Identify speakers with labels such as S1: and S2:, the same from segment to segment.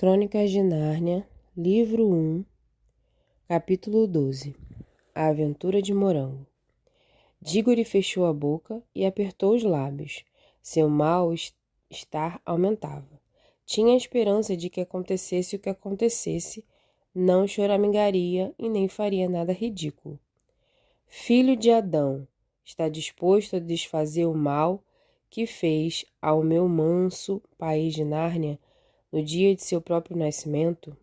S1: Crônicas de Nárnia, livro 1, capítulo 12. A aventura de Morango. Dígore fechou a boca e apertou os lábios. Seu mal-estar aumentava. Tinha a esperança de que acontecesse o que acontecesse, não choramingaria e nem faria nada ridículo. Filho de Adão, está disposto a desfazer o mal que fez ao meu manso país de Nárnia no dia de seu próprio nascimento?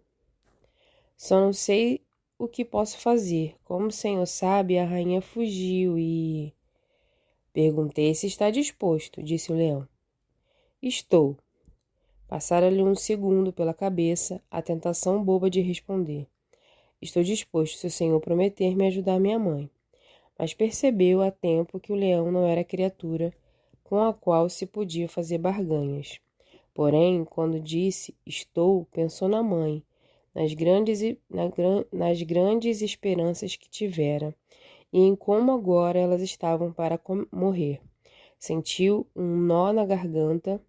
S1: Só não sei o que posso fazer. Como o senhor sabe, a rainha fugiu e... Perguntei se está disposto, disse o leão. Estou. Passara-lhe um segundo pela cabeça a tentação boba de responder. Estou disposto se o senhor prometer me ajudar minha mãe. Mas percebeu a tempo que o leão não era criatura com a qual se podia fazer barganhas. Porém, quando disse estou, pensou na mãe, nas grandes esperanças que tivera, e em como agora elas estavam para morrer. Sentiu um nó na garganta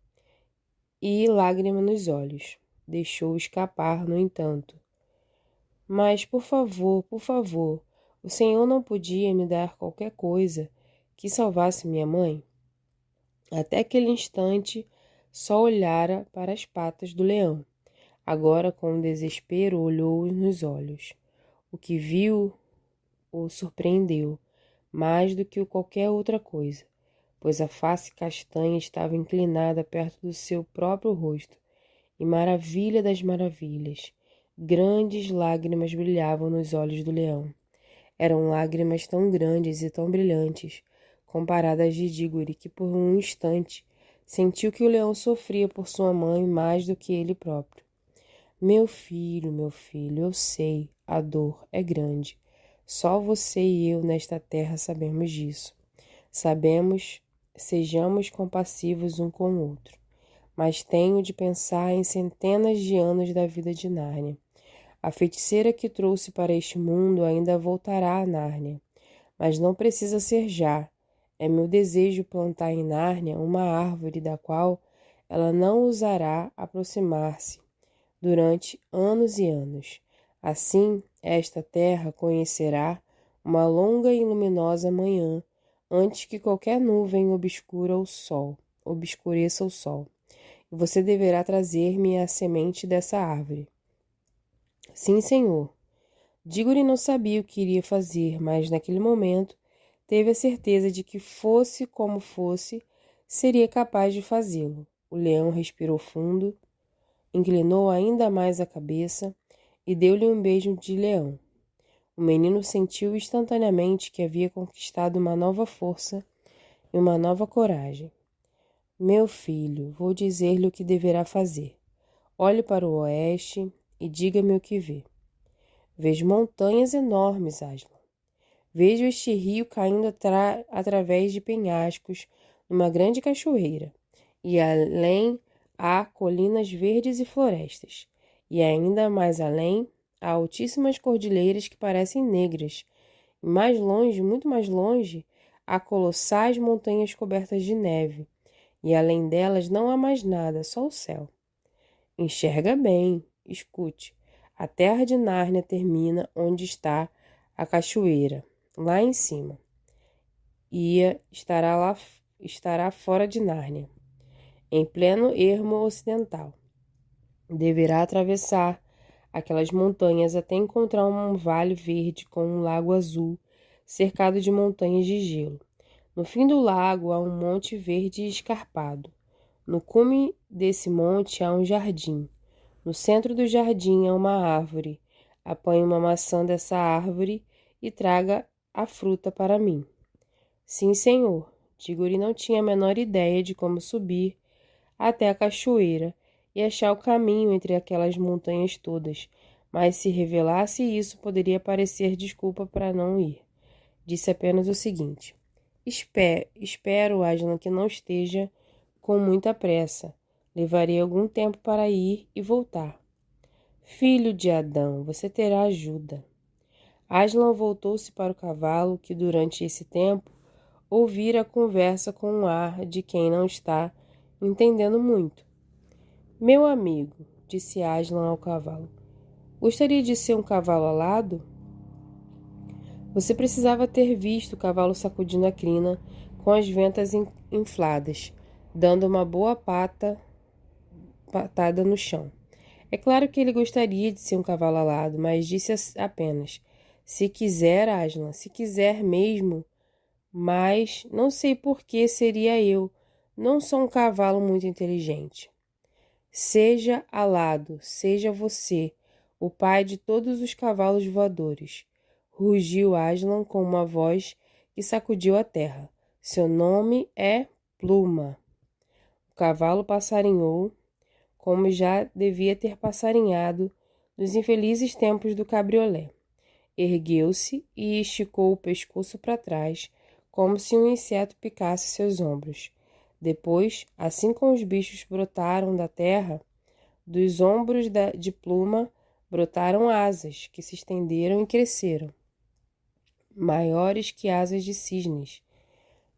S1: e lágrima nos olhos. Deixou escapar, no entanto. Mas, por favor, o senhor não podia me dar qualquer coisa que salvasse minha mãe? Até aquele instante, só olhara para as patas do leão. Agora, com desespero, olhou-os nos olhos. O que viu o surpreendeu, mais do que qualquer outra coisa, pois a face castanha estava inclinada perto do seu próprio rosto, e maravilha das maravilhas, grandes lágrimas brilhavam nos olhos do leão. Eram lágrimas tão grandes e tão brilhantes, comparadas de Dígore, que por um instante sentiu que o leão sofria por sua mãe mais do que ele próprio. Meu filho, eu sei, a dor é grande. Só você e eu nesta terra sabemos disso. Sejamos compassivos um com o outro. Mas tenho de pensar em centenas de anos da vida de Nárnia. A feiticeira que trouxe para este mundo ainda voltará a Nárnia. Mas não precisa ser já. É meu desejo plantar em Nárnia uma árvore da qual ela não ousará aproximar-se durante anos e anos. Assim, esta terra conhecerá uma longa e luminosa manhã antes que qualquer nuvem obscureça o sol. E você deverá trazer-me a semente dessa árvore. Sim, senhor. Dígore não sabia o que iria fazer, mas naquele momento teve a certeza de que fosse como fosse, seria capaz de fazê-lo. O leão respirou fundo, inclinou ainda mais a cabeça e deu-lhe um beijo de leão. O menino sentiu instantaneamente que havia conquistado uma nova força e uma nova coragem. Meu filho, vou dizer-lhe o que deverá fazer. Olhe para o oeste e diga-me o que vê. Vejo montanhas enormes, Aslan. Vejo este rio caindo através de penhascos numa grande cachoeira, e além há colinas verdes e florestas, e ainda mais além há altíssimas cordilheiras que parecem negras, e mais longe, muito mais longe, há colossais montanhas cobertas de neve, e além delas não há mais nada, só o céu. Enxerga bem, escute. A terra de Nárnia termina onde está a cachoeira, lá em cima. Estará fora de Nárnia, em pleno ermo ocidental. Deverá atravessar aquelas montanhas até encontrar um vale verde com um lago azul, cercado de montanhas de gelo. No fim do lago há um monte verde e escarpado. No cume desse monte há um jardim. No centro do jardim há uma árvore. Apanhe uma maçã dessa árvore e traga a fruta para mim. Sim, senhor. Dígore não tinha a menor ideia de como subir até a cachoeira e achar o caminho entre aquelas montanhas todas, mas se revelasse isso, poderia parecer desculpa para não ir. Disse apenas o seguinte: Espero, Aslan, que não esteja com muita pressa. Levarei algum tempo para ir e voltar. Filho de Adão, você terá ajuda. Aslan voltou-se para o cavalo, que durante esse tempo ouvira a conversa com um ar de quem não está entendendo muito. Meu amigo, disse Aslan ao cavalo. Gostaria de ser um cavalo alado? Você precisava ter visto o cavalo sacudindo a crina com as ventas infladas, dando uma boa patada no chão. É claro que ele gostaria de ser um cavalo alado, mas disse apenas: se quiser, Aslan, se quiser mesmo, mas não sei por que seria eu. Não sou um cavalo muito inteligente. Seja alado, seja você, o pai de todos os cavalos voadores, rugiu Aslan com uma voz que sacudiu a terra. Seu nome é Pluma. O cavalo passarinhou, como já devia ter passarinhado nos infelizes tempos do cabriolé. Ergueu-se e esticou o pescoço para trás, como se um inseto picasse seus ombros. Depois, assim como os bichos brotaram da terra, dos ombros de Pluma brotaram asas, que se estenderam e cresceram, maiores que asas de cisnes,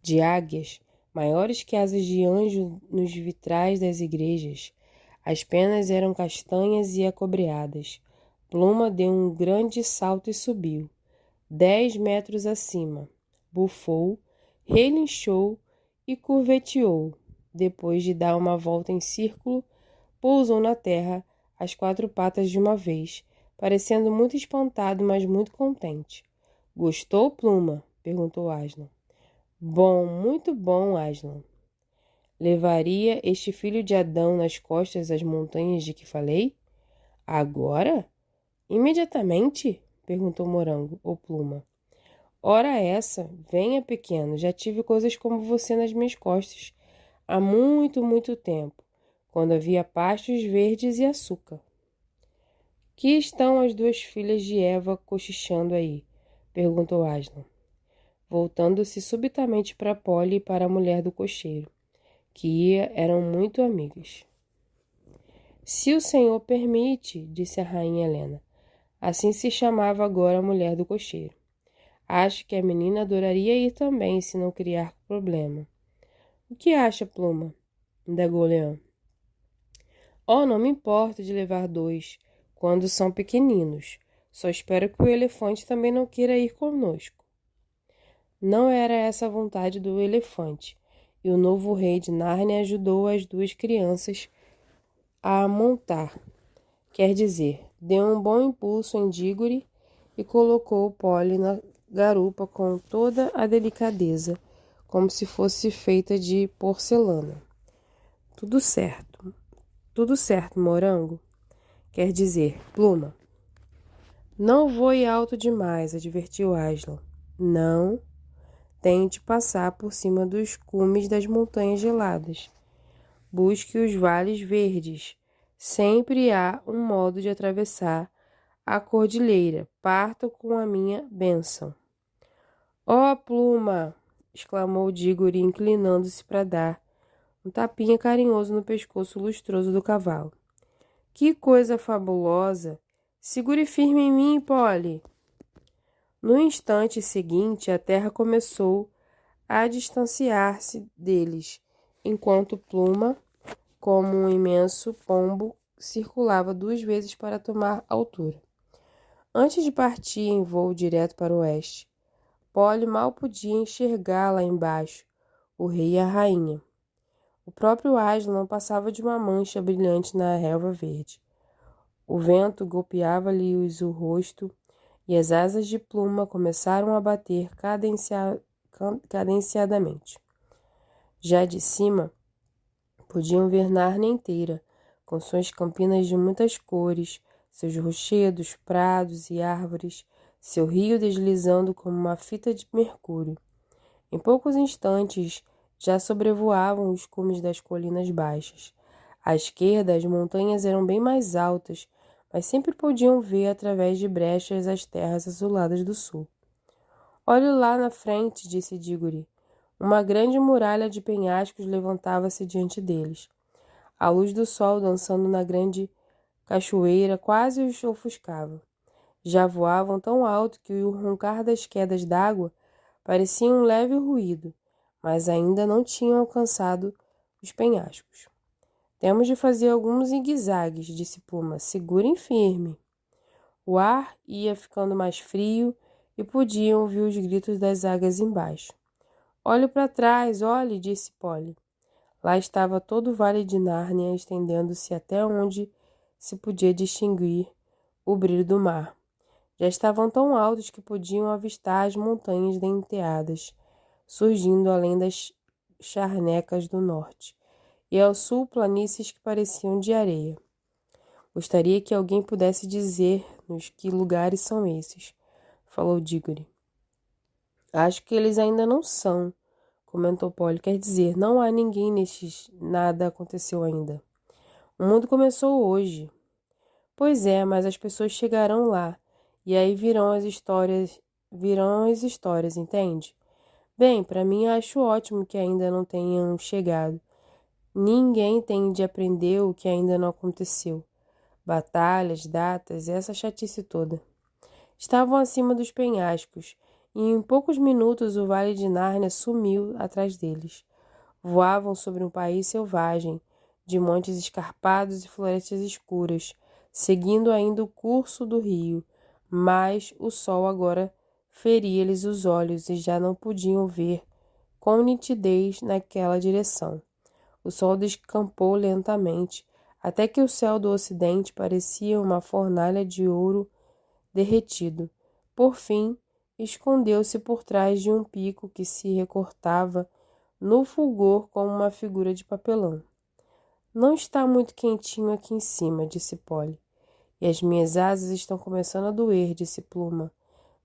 S1: de águias, maiores que asas de anjo nos vitrais das igrejas. As penas eram castanhas e acobreadas. Pluma deu um grande salto e subiu. 10 metros acima. Bufou, relinchou e curveteou. Depois de dar uma volta em círculo, pousou na terra, as 4 patas de uma vez, parecendo muito espantado, mas muito contente. Gostou, Pluma? Perguntou Aslan. Bom, muito bom, Aslan. Levaria este filho de Adão nas costas as montanhas de que falei? Agora? Imediatamente? Perguntou Morango, ou Pluma. Ora essa, venha, pequeno, já tive coisas como você nas minhas costas, há muito, muito tempo, quando havia pastos verdes e açúcar. Que estão as 2 filhas de Eva cochichando aí? Perguntou Aslan, voltando-se subitamente para Polly e para a mulher do cocheiro, que eram muito amigas. Se o senhor permite, disse a rainha Helena. Assim se chamava agora a mulher do cocheiro. Acho que a menina adoraria ir também, se não criar problema. O que acha, Pluma? Indagou Leão. Oh, não me importo de levar 2, quando são pequeninos. Só espero que o elefante também não queira ir conosco. Não era essa a vontade do elefante, e o novo rei de Nárnia ajudou as 2 crianças a montar. Quer dizer, deu um bom impulso em Dígore e colocou Polly na garupa com toda a delicadeza, como se fosse feita de porcelana. Tudo certo, Morango. Quer dizer, Pluma. Não voe alto demais, advertiu Aslan. Não tente passar por cima dos cumes das montanhas geladas. Busque os vales verdes. Sempre há um modo de atravessar a cordilheira. Parta com a minha bênção. Ó, Pluma! Exclamou Dígore, inclinando-se para dar um tapinha carinhoso no pescoço lustroso do cavalo. Que coisa fabulosa! Segure firme em mim, Polly! No instante seguinte, a terra começou a distanciar-se deles, enquanto Pluma, como um imenso pombo, circulava 2 vezes para tomar altura. Antes de partir em voo direto para o oeste, Polly mal podia enxergar lá embaixo o rei e a rainha. O próprio Aslan não passava de uma mancha brilhante na relva verde. O vento golpeava-lhe o rosto e as asas de Pluma começaram a bater cadenciadamente. Já de cima, podiam ver Nárnia inteira, com suas campinas de muitas cores, seus rochedos, prados e árvores, seu rio deslizando como uma fita de mercúrio. Em poucos instantes, já sobrevoavam os cumes das colinas baixas. À esquerda, as montanhas eram bem mais altas, mas sempre podiam ver através de brechas as terras azuladas do sul. Olhe lá na frente, disse Dígore. Uma grande muralha de penhascos levantava-se diante deles. A luz do sol dançando na grande cachoeira quase os ofuscava. Já voavam tão alto que o roncar das quedas d'água parecia um leve ruído, mas ainda não tinham alcançado os penhascos. Temos de fazer alguns zigue-zagues, disse Pluma. Segurem firme. O ar ia ficando mais frio e podiam ouvir os gritos das águias embaixo. Olhe para trás, olhe, disse Polly. Lá estava todo o vale de Nárnia, estendendo-se até onde se podia distinguir o brilho do mar. Já estavam tão altos que podiam avistar as montanhas denteadas, surgindo além das charnecas do norte, e ao sul planícies que pareciam de areia. Gostaria que alguém pudesse dizer-nos que lugares são esses, falou Diggory. Acho que eles ainda não são, comentou Polly. Quer dizer, não há ninguém nestes. Nada aconteceu ainda. O mundo começou hoje. Pois é, mas as pessoas chegarão lá, e aí virão as histórias, entende? Bem, para mim acho ótimo que ainda não tenham chegado. Ninguém tem de aprender o que ainda não aconteceu. Batalhas, datas, essa chatice toda. Estavam acima dos penhascos, e em poucos minutos o vale de Nárnia sumiu atrás deles. Voavam sobre um país selvagem, de montes escarpados e florestas escuras, seguindo ainda o curso do rio, mas o sol agora feria-lhes os olhos e já não podiam ver com nitidez naquela direção. O sol descampou lentamente, até que o céu do ocidente parecia uma fornalha de ouro derretido. Por fim, escondeu-se por trás de um pico que se recortava no fulgor como uma figura de papelão. Não está muito quentinho aqui em cima, disse Polly. E as minhas asas estão começando a doer, disse Pluma.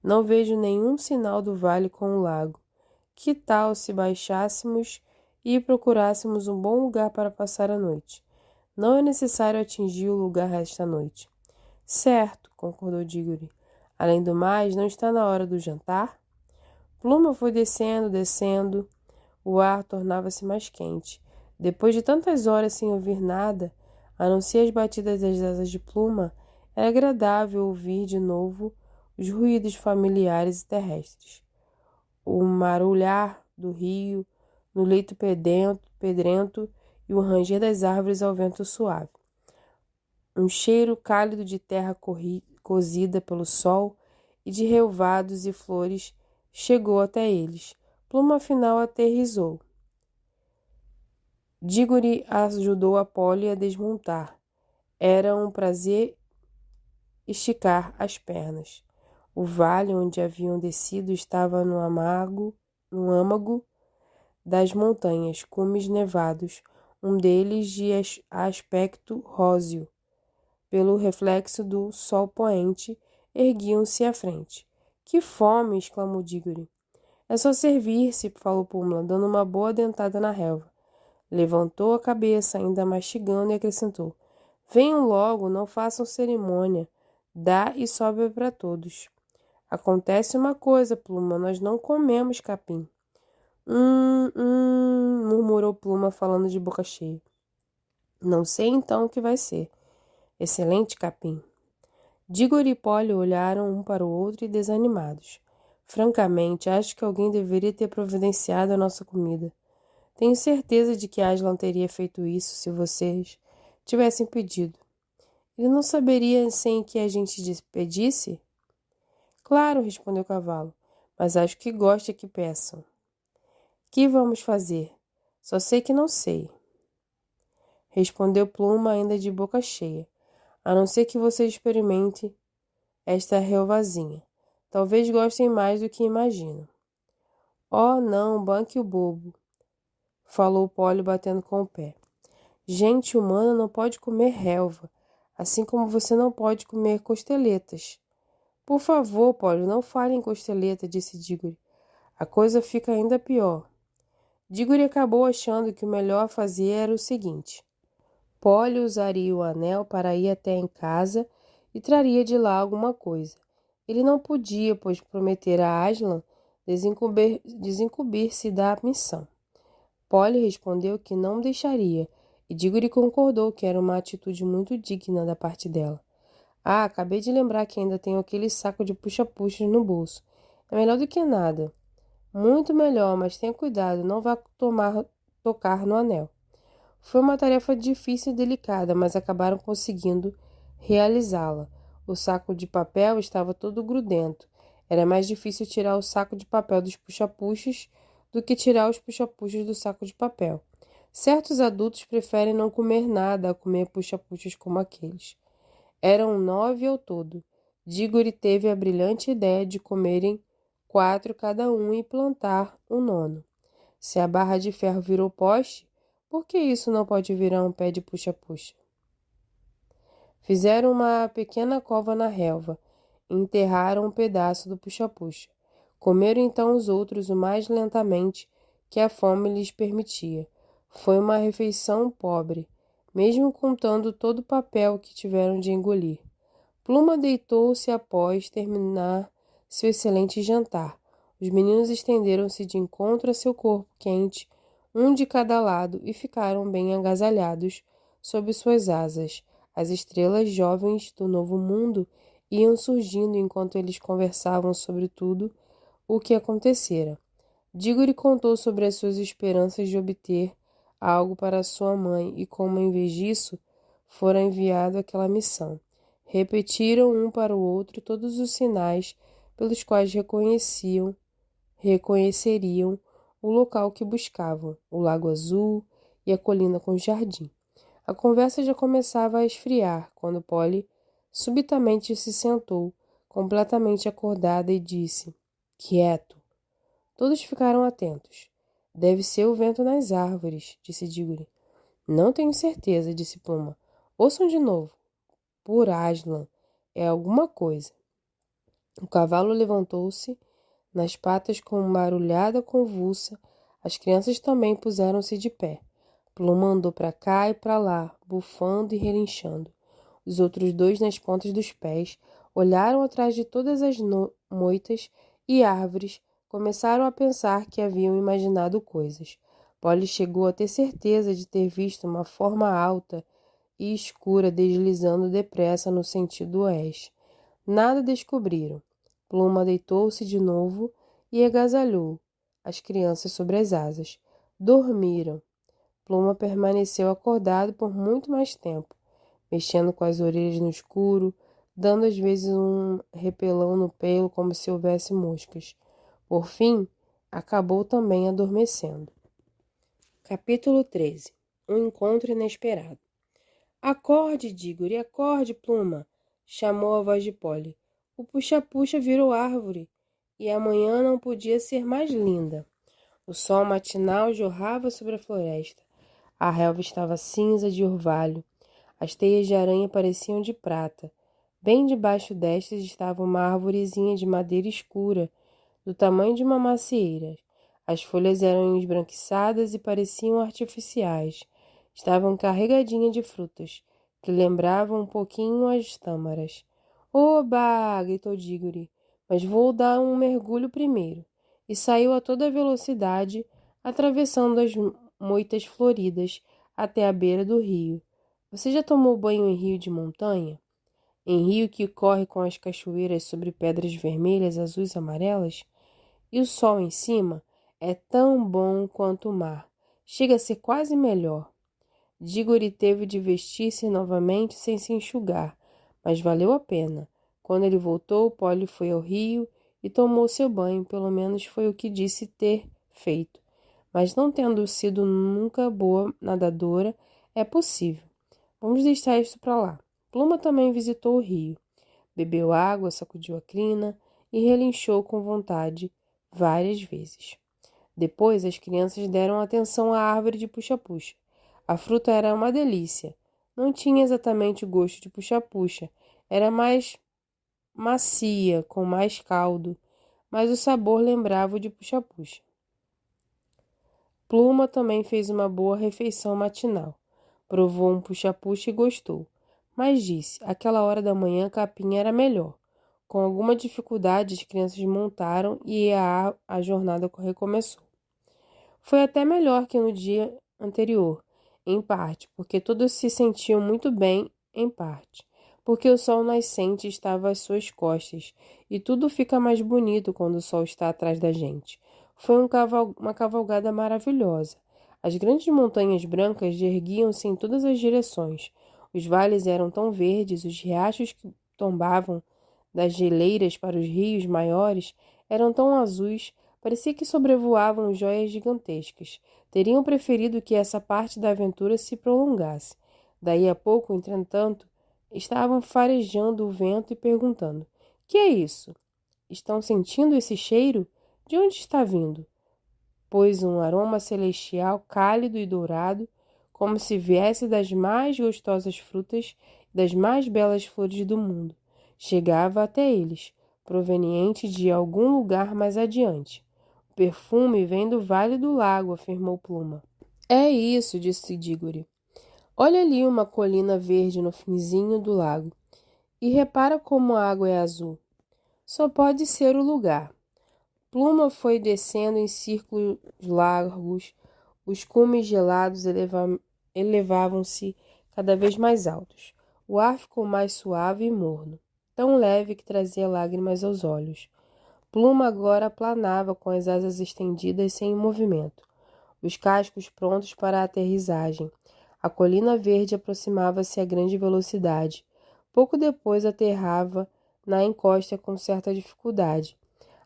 S1: Não vejo nenhum sinal do vale com o lago. Que tal se baixássemos e procurássemos um bom lugar para passar a noite? Não é necessário atingir o lugar esta noite. Certo, concordou Diggory. Além do mais, não está na hora do jantar? Pluma foi descendo. O ar tornava-se mais quente. Depois de tantas horas sem ouvir nada, a não ser as batidas das asas de Pluma, era agradável ouvir de novo os ruídos familiares e terrestres. O marulhar do rio no leito pedrento e o ranger das árvores ao vento suave. Um cheiro cálido de terra cozida pelo sol e de relvados e flores chegou até eles. Pluma afinal aterrissou. Diggory ajudou a Polly a desmontar. Era um prazer esticar as pernas. O vale onde haviam descido estava no âmago das montanhas, cumes nevados, um deles de aspecto róseo. Pelo reflexo do sol poente, erguiam-se à frente. Que fome! Exclamou Diggory. É só servir-se, falou Pluma, dando uma boa dentada na relva. Levantou a cabeça, ainda mastigando, e acrescentou. Venham logo, não façam cerimônia. Dá e sobe para todos. Acontece uma coisa, Pluma, nós não comemos capim. Murmurou Pluma, falando de boca cheia. Não sei então o que vai ser. Excelente capim. Diggory e Polly olharam um para o outro e desanimados. Francamente, acho que alguém deveria ter providenciado a nossa comida. Tenho certeza de que Aslan teria feito isso se vocês tivessem pedido. Ele não saberia sem que a gente pedisse? Claro, respondeu o cavalo, mas acho que gosta que peçam. Que vamos fazer? Só sei que não sei. Respondeu Pluma ainda de boca cheia. A não ser que você experimente esta relvazinha. Talvez gostem mais do que imaginam. Oh, não, banque o bobo, falou Polly batendo com o pé. Gente humana não pode comer relva, assim como você não pode comer costeletas. Por favor, Polly, não fale em costeleta, disse Diggory. A coisa fica ainda pior. Diggory acabou achando que o melhor a fazer era o seguinte. Polly usaria o anel para ir até em casa e traria de lá alguma coisa. Ele não podia, pois prometera a Aslan desincumbir-se da missão. Polly respondeu que não deixaria, e Diggory concordou que era uma atitude muito digna da parte dela. Ah, acabei de lembrar que ainda tenho aquele saco de puxa-puxas no bolso. É melhor do que nada. Muito melhor, mas tenha cuidado, não vá tocar no anel. Foi uma tarefa difícil e delicada, mas acabaram conseguindo realizá-la. O saco de papel estava todo grudento. Era mais difícil tirar o saco de papel dos puxa-puxas do que tirar os puxa-puxas do saco de papel. Certos adultos preferem não comer nada a comer puxa-puxas como aqueles. Eram 9 ao todo. Diggory teve a brilhante ideia de comerem 4 cada um e plantar o nono. Se a barra de ferro virou poste, por que isso não pode virar um pé de puxa-puxa? Fizeram uma pequena cova na relva e enterraram um pedaço do puxa-puxa. Comeram então os outros o mais lentamente que a fome lhes permitia. Foi uma refeição pobre, mesmo contando todo o papel que tiveram de engolir. Pluma deitou-se após terminar seu excelente jantar. Os meninos estenderam-se de encontro a seu corpo quente, um de cada lado, e ficaram bem agasalhados sob suas asas. As estrelas jovens do novo mundo iam surgindo enquanto eles conversavam sobre tudo o que acontecera. Diggory contou sobre as suas esperanças de obter algo para sua mãe e como, em vez disso, fora enviado aquela missão. Repetiram um para o outro todos os sinais pelos quais reconheceriam o local que buscavam, o lago azul e a colina com jardim. A conversa já começava a esfriar, quando Polly subitamente se sentou, completamente acordada, e disse: "Quieto!" Todos ficaram atentos. "Deve ser o vento nas árvores", disse Diggory. "Não tenho certeza", disse Pluma. "Ouçam de novo." "Por Aslan, é alguma coisa." O cavalo levantou-se nas patas com uma barulhada convulsa. As crianças também puseram-se de pé. Pluma andou para cá e para lá, bufando e relinchando. Os outros dois, nas pontas dos pés, olharam atrás de todas as moitas e árvores, começaram a pensar que haviam imaginado coisas. Polly chegou a ter certeza de ter visto uma forma alta e escura deslizando depressa no sentido oeste. Nada descobriram. Pluma deitou-se de novo e agasalhou as crianças sobre as asas. Dormiram. Pluma permaneceu acordado por muito mais tempo, mexendo com as orelhas no escuro, dando às vezes um repelão no pelo como se houvesse moscas. Por fim, acabou também adormecendo. Capítulo 13. Um encontro inesperado. "Acorde, Diggory, acorde, Pluma!" chamou a voz de Polly. "O puxa-puxa virou árvore, e amanhã não podia ser mais linda." O sol matinal jorrava sobre a floresta. A relva estava cinza de orvalho. As teias de aranha pareciam de prata. Bem debaixo destas estava uma arvorezinha de madeira escura, do tamanho de uma macieira. As folhas eram esbranquiçadas e pareciam artificiais. Estavam carregadinhas de frutas, que lembravam um pouquinho as tâmaras. "Oba!" gritou Diggory. "Mas vou dar um mergulho primeiro." E saiu a toda velocidade, atravessando as moitas floridas até a beira do rio. Você já tomou banho em rio de montanha? Em rio que corre com as cachoeiras sobre pedras vermelhas, azuis e amarelas? E o sol em cima é tão bom quanto o mar. Chega a ser quase melhor. Diggory teve de vestir-se novamente sem se enxugar, mas valeu a pena. Quando ele voltou, Polly foi ao rio e tomou seu banho, pelo menos foi o que disse ter feito. Mas não tendo sido nunca boa nadadora, é possível. Vamos deixar isso para lá. Pluma também visitou o rio. Bebeu água, sacudiu a crina e relinchou com vontade várias vezes. Depois, as crianças deram atenção à árvore de puxa-puxa. A fruta era uma delícia. Não tinha exatamente o gosto de puxa-puxa. Era mais macia, com mais caldo, mas o sabor lembrava o de puxa-puxa. Pluma também fez uma boa refeição matinal. Provou um puxa-puxa e gostou, mas disse: aquela hora da manhã capim era melhor. Com alguma dificuldade, as crianças montaram e a jornada recomeçou. Foi até melhor que no dia anterior, em parte, porque todos se sentiam muito bem, em parte, porque o sol nascente estava às suas costas, e tudo fica mais bonito quando o sol está atrás da gente. Foi uma cavalgada maravilhosa. As grandes montanhas brancas erguiam-se em todas as direções. Os vales eram tão verdes, os riachos que tombavam das geleiras para os rios maiores eram tão azuis, parecia que sobrevoavam joias gigantescas. Teriam preferido que essa parte da aventura se prolongasse. Daí a pouco, entretanto, estavam farejando o vento e perguntando: que é isso? Estão sentindo esse cheiro? De onde está vindo? Pois um aroma celestial cálido e dourado, como se viesse das mais gostosas frutas e das mais belas flores do mundo, chegava até eles, proveniente de algum lugar mais adiante. O perfume vem do vale do lago, afirmou Pluma. É isso, disse Dígore. Olha ali uma colina verde no finzinho do lago, e repara como a água é azul. Só pode ser o lugar. Pluma foi descendo em círculos largos, os cumes gelados elevavam-se cada vez mais altos. O ar ficou mais suave e morno, tão leve que trazia lágrimas aos olhos. Pluma agora planava com as asas estendidas sem movimento, os cascos prontos para a aterrissagem. A colina verde aproximava-se a grande velocidade. Pouco depois aterrava na encosta com certa dificuldade.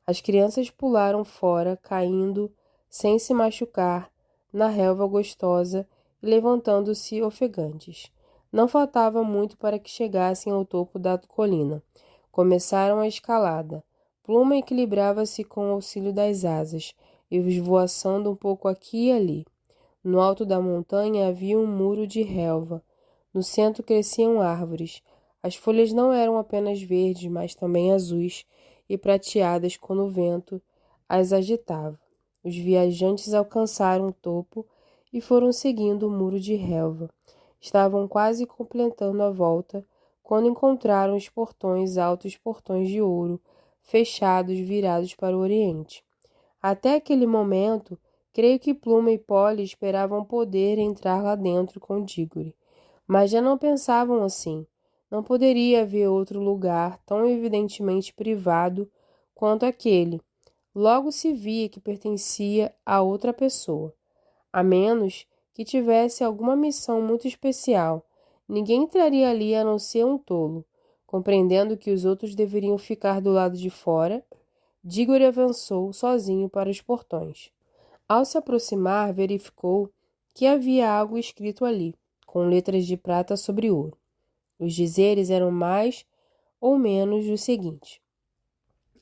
S1: As crianças pularam fora, caindo, sem se machucar, na relva gostosa e levantando-se ofegantes. Não faltava muito para que chegassem ao topo da colina. Começaram a escalada. Pluma equilibrava-se com o auxílio das asas, e esvoaçando um pouco aqui e ali. No alto da montanha havia um muro de relva. No centro cresciam árvores. As folhas não eram apenas verdes, mas também azuis e prateadas quando o vento as agitava. Os viajantes alcançaram o topo e foram seguindo o muro de relva. Estavam quase completando a volta quando encontraram os altos portões de ouro, fechados, virados para o oriente. Até aquele momento, creio que Pluma e Polly esperavam poder entrar lá dentro com Dígore, mas já não pensavam assim. Não poderia haver outro lugar tão evidentemente privado quanto aquele. Logo se via que pertencia a outra pessoa, a menos que tivesse alguma missão muito especial. Ninguém entraria ali a não ser um tolo. Compreendendo que os outros deveriam ficar do lado de fora, Dígore avançou sozinho para os portões. Ao se aproximar, verificou que havia algo escrito ali, com letras de prata sobre ouro. Os dizeres eram mais ou menos o seguinte: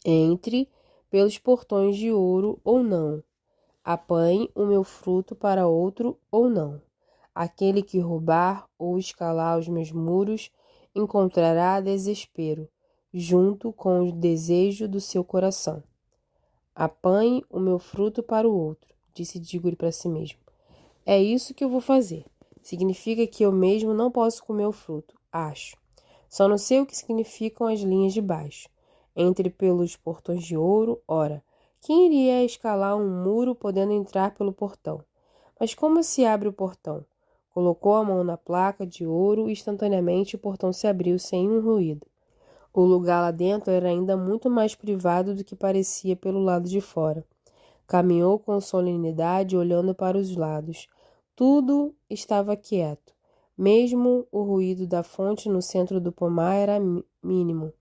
S1: entre pelos portões de ouro ou não. Apanhe o meu fruto para outro ou não. Aquele que roubar ou escalar os meus muros encontrará desespero, junto com o desejo do seu coração. Apanhe o meu fruto para o outro, disse Dígore para si mesmo. É isso que eu vou fazer. Significa que eu mesmo não posso comer o fruto, acho. Só não sei o que significam as linhas de baixo. Entre pelos portões de ouro, ora, quem iria escalar um muro podendo entrar pelo portão? Mas como se abre o portão? Colocou a mão na placa de ouro e instantaneamente o portão se abriu sem um ruído. O lugar lá dentro era ainda muito mais privado do que parecia pelo lado de fora. Caminhou com solenidade, olhando para os lados. Tudo estava quieto. Mesmo o ruído da fonte no centro do pomar era mínimo.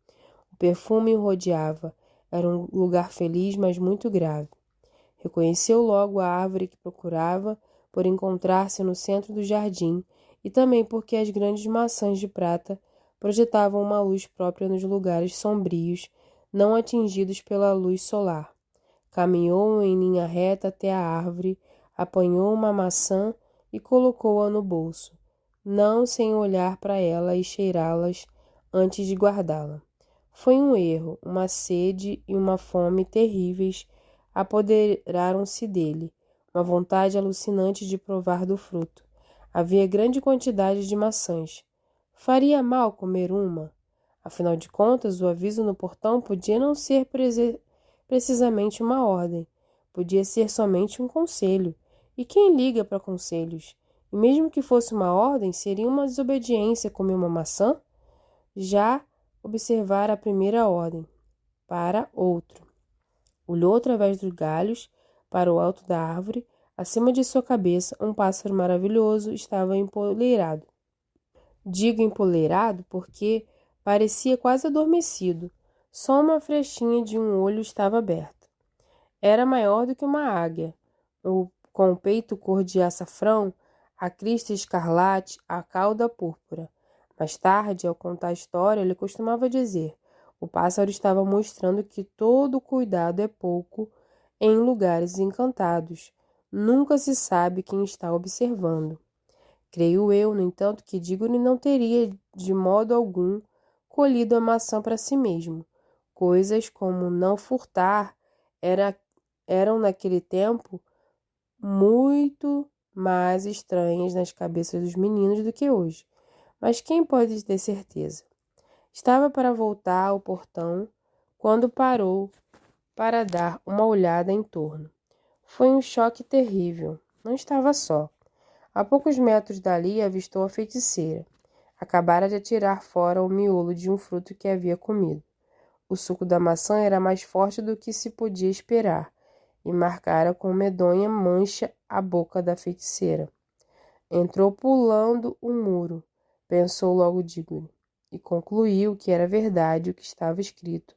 S1: O perfume o rodeava. Era um lugar feliz, mas muito grave. Reconheceu logo a árvore que procurava, por encontrar-se no centro do jardim, e também porque as grandes maçãs de prata projetavam uma luz própria nos lugares sombrios, não atingidos pela luz solar. Caminhou em linha reta até a árvore, apanhou uma maçã e colocou-a no bolso, não sem olhar para ela e cheirá-las antes de guardá-la. Foi um erro, uma sede e uma fome terríveis apoderaram-se dele, uma vontade alucinante de provar do fruto. Havia grande quantidade de maçãs. Faria mal comer uma? Afinal de contas, o aviso no portão podia não ser precisamente uma ordem. Podia ser somente um conselho. E quem liga para conselhos? E mesmo que fosse uma ordem, seria uma desobediência comer uma maçã? Já observara a primeira ordem. Para outro. Olhou através dos galhos para o alto da árvore. Acima de sua cabeça, um pássaro maravilhoso estava empoleirado. Digo empoleirado porque parecia quase adormecido. Só uma frechinha de um olho estava aberta. Era maior do que uma águia, com o peito cor de açafrão, a crista escarlate, a cauda púrpura. Mais tarde, ao contar a história, ele costumava dizer: o pássaro estava mostrando que todo cuidado é pouco em lugares encantados. Nunca se sabe quem está observando. Creio eu, no entanto, que Dígone não teria, de modo algum, colhido a maçã para si mesmo. Coisas como não furtar eram naquele tempo muito mais estranhas nas cabeças dos meninos do que hoje. Mas quem pode ter certeza? Estava para voltar ao portão quando parou para dar uma olhada em torno. Foi um choque terrível. Não estava só. A poucos metros dali avistou a feiticeira. Acabara de atirar fora o miolo de um fruto que havia comido. O suco da maçã era mais forte do que se podia esperar e marcara com medonha mancha a boca da feiticeira. Entrou pulando o muro, pensou logo Dígone, e concluiu que era verdade o que estava escrito,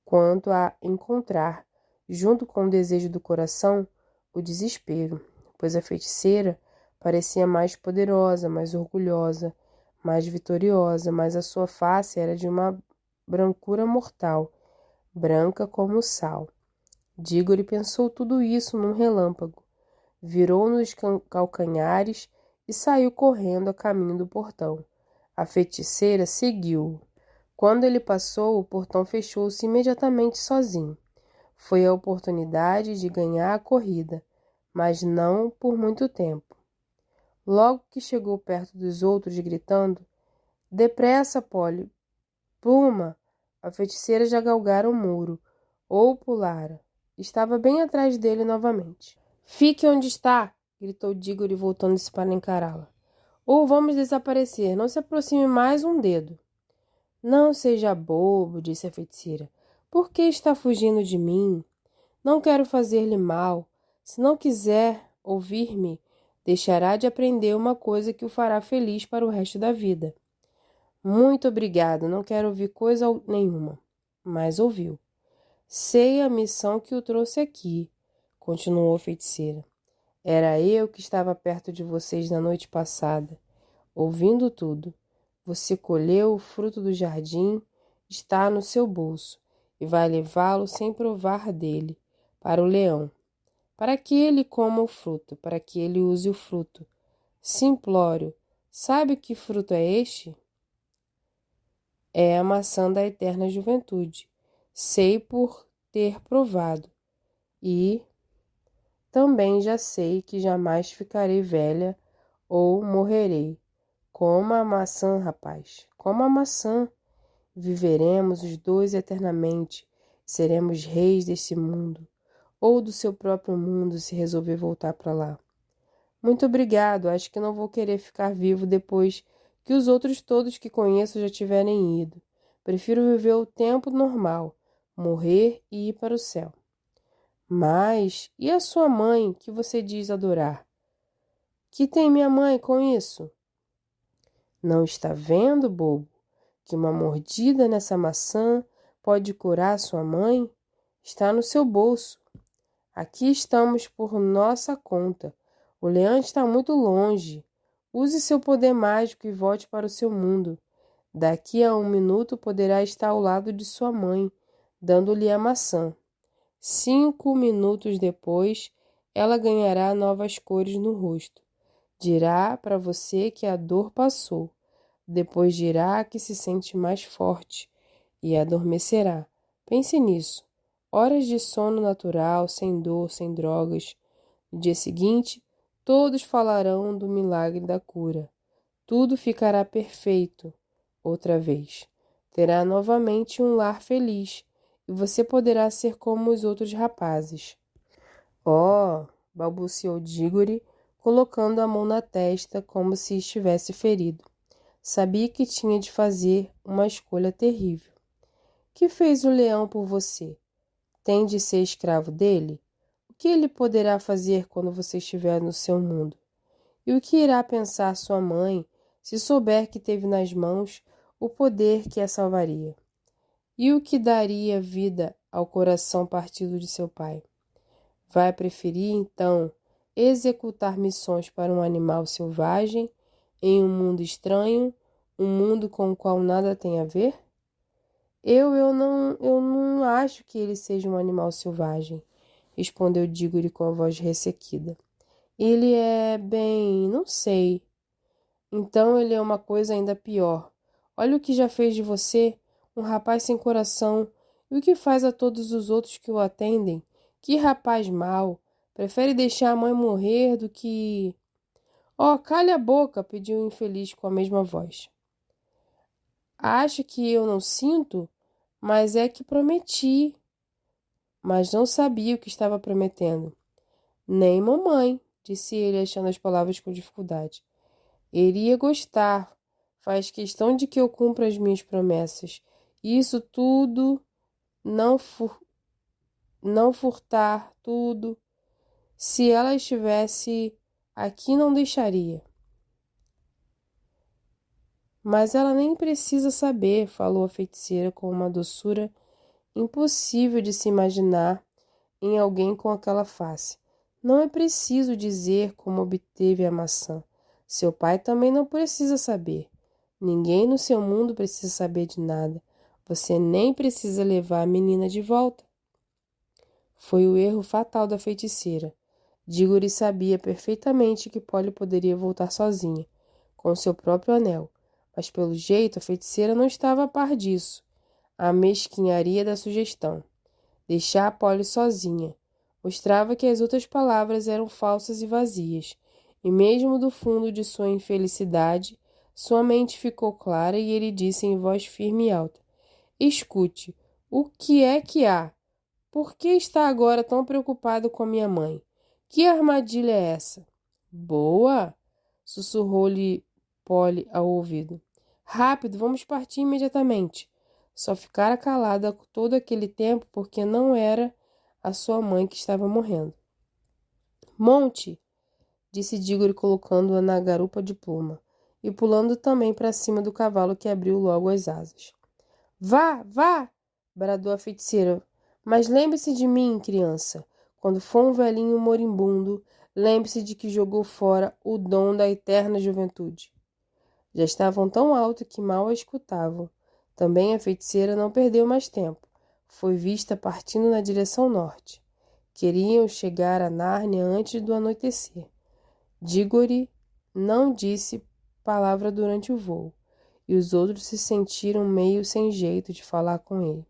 S1: quanto a encontrar, junto com o desejo do coração, o desespero, pois a feiticeira parecia mais poderosa, mais orgulhosa, mais vitoriosa, mas a sua face era de uma brancura mortal, branca como o sal. Dígore pensou tudo isso num relâmpago, virou nos calcanhares e saiu correndo a caminho do portão. A feiticeira seguiu-o. Quando ele passou, o portão fechou-se imediatamente sozinho. Foi a oportunidade de ganhar a corrida, mas não por muito tempo. Logo que chegou perto dos outros, gritando: "Depressa, Polly! Pluma!" A feiticeira já galgara o muro, ou pulara. Estava bem atrás dele novamente. "Fique onde está!" gritou Dígore, voltando-se para encará-la. "Ou vamos desaparecer. Não se aproxime mais um dedo." "Não seja bobo", disse a feiticeira. "Por que está fugindo de mim? Não quero fazer-lhe mal. Se não quiser ouvir-me, deixará de aprender uma coisa que o fará feliz para o resto da vida." "Muito obrigado, não quero ouvir coisa nenhuma." Mas ouviu. "Sei a missão que o trouxe aqui", continuou a feiticeira. "Era eu que estava perto de vocês na noite passada, ouvindo tudo. Você colheu o fruto do jardim, está no seu bolso, e vai levá-lo sem provar dele, para o leão, para que ele coma o fruto, para que ele use o fruto. Simplório, sabe que fruto é este? É a maçã da eterna juventude. Sei por ter provado. E também já sei que jamais ficarei velha ou morrerei. Coma a maçã, rapaz, coma a maçã. Viveremos os dois eternamente. Seremos reis deste mundo, ou do seu próprio mundo se resolver voltar para lá. Muito obrigado, acho que não vou querer ficar vivo depois que os outros todos que conheço já tiverem ido. Prefiro viver o tempo normal, morrer e ir para o céu. Mas, e a sua mãe, que você diz adorar? Que tem minha mãe com isso? Não está vendo, bobo, que uma mordida nessa maçã pode curar sua mãe? Está no seu bolso. Aqui estamos por nossa conta. O leão está muito longe. Use seu poder mágico e volte para o seu mundo. Daqui a 1 minuto poderá estar ao lado de sua mãe, dando-lhe a maçã. 5 minutos depois, ela ganhará novas cores no rosto. Dirá para você que a dor passou. Depois dirá que se sente mais forte e adormecerá. Pense nisso. Horas de sono natural, sem dor, sem drogas. No dia seguinte, todos falarão do milagre da cura. Tudo ficará perfeito outra vez. Terá novamente um lar feliz e você poderá ser como os outros rapazes. Oh, balbuciou Dígore, colocando a mão na testa como se estivesse ferido. Sabia que tinha de fazer uma escolha terrível. Que fez o leão por você? Tem de ser escravo dele? O que ele poderá fazer quando você estiver no seu mundo? E o que irá pensar sua mãe se souber que teve nas mãos o poder que a salvaria? E o que daria vida ao coração partido de seu pai? Vai preferir, então, executar missões para um animal selvagem, em um mundo estranho, um mundo com o qual nada tem a ver? Eu não acho que ele seja um animal selvagem, respondeu Diggory com a voz ressequida. Ele é bem, não sei. Então ele é uma coisa ainda pior. Olha o que já fez de você, um rapaz sem coração, e o que faz a todos os outros que o atendem. Que rapaz mau! Prefere deixar a mãe morrer do que... Oh, cale a boca, pediu o infeliz com a mesma voz. Acha que eu não sinto? Mas é que prometi. Mas não sabia o que estava prometendo. Nem mamãe, disse ele, achando as palavras com dificuldade. Iria gostar. Faz questão de que eu cumpra as minhas promessas. Isso tudo, não furtar tudo. Se ela estivesse aqui, não deixaria. Mas ela nem precisa saber, falou a feiticeira com uma doçura impossível de se imaginar em alguém com aquela face. Não é preciso dizer como obteve a maçã. Seu pai também não precisa saber. Ninguém no seu mundo precisa saber de nada. Você nem precisa levar a menina de volta. Foi o erro fatal da feiticeira. Diggory sabia perfeitamente que Polly poderia voltar sozinha, com seu próprio anel, mas pelo jeito a feiticeira não estava a par disso. A mesquinharia da sugestão. Deixar Polly sozinha. Mostrava que as outras palavras eram falsas e vazias, e mesmo do fundo de sua infelicidade, sua mente ficou clara e ele disse em voz firme e alta: Escute, o que é que há? Por que está agora tão preocupado com a minha mãe? Que armadilha é essa? Boa! Sussurrou-lhe Polly ao ouvido. Rápido, vamos partir imediatamente. Só ficara calada todo aquele tempo porque não era a sua mãe que estava morrendo. Monte! Disse Diggory colocando-a na garupa de pluma e pulando também para cima do cavalo que abriu logo as asas. Vá, vá! Bradou a feiticeira. Mas lembre-se de mim, criança. Quando for um velhinho moribundo, lembre-se de que jogou fora o dom da eterna juventude. Já estavam tão alto que mal a escutavam. Também a feiticeira não perdeu mais tempo. Foi vista partindo na direção norte. Queriam chegar a Nárnia antes do anoitecer. Diggory não disse palavra durante o voo, e os outros se sentiram meio sem jeito de falar com ele.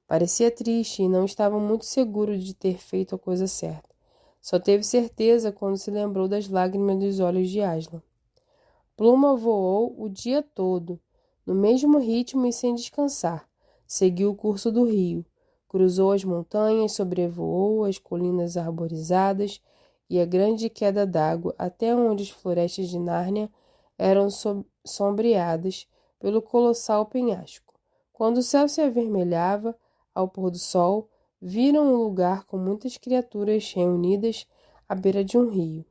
S1: Parecia triste e não estava muito seguro de ter feito a coisa certa. Só teve certeza quando se lembrou das lágrimas dos olhos de Aslan. Pluma voou o dia todo, no mesmo ritmo e sem descansar. Seguiu o curso do rio, cruzou as montanhas, sobrevoou as colinas arborizadas e a grande queda d'água até onde as florestas de Nárnia eram sombreadas pelo colossal penhasco. Quando o céu se avermelhava ao pôr do sol, viram um lugar com muitas criaturas reunidas à beira de um rio.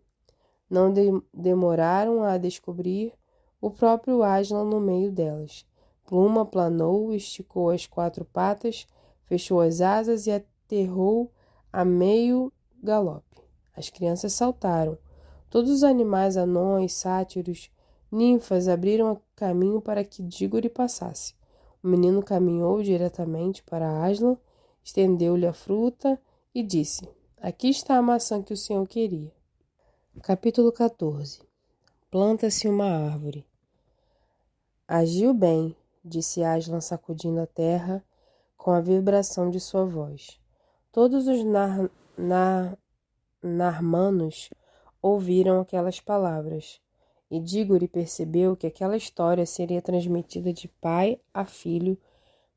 S1: Não demoraram a descobrir o próprio Aslan no meio delas. Pluma planou, esticou as 4 patas, fechou as asas e aterrou a meio galope. As crianças saltaram. Todos os animais, anões, sátiros, ninfas abriram caminho para que Diggory passasse. O menino caminhou diretamente para Aslan, estendeu-lhe a fruta e disse: Aqui está a maçã que o senhor queria. Capítulo 14. Planta-se uma árvore. Agiu bem, disse Aslan sacudindo a terra com a vibração de sua voz. Todos os narmanos ouviram aquelas palavras, e Diggory percebeu que aquela história seria transmitida de pai a filho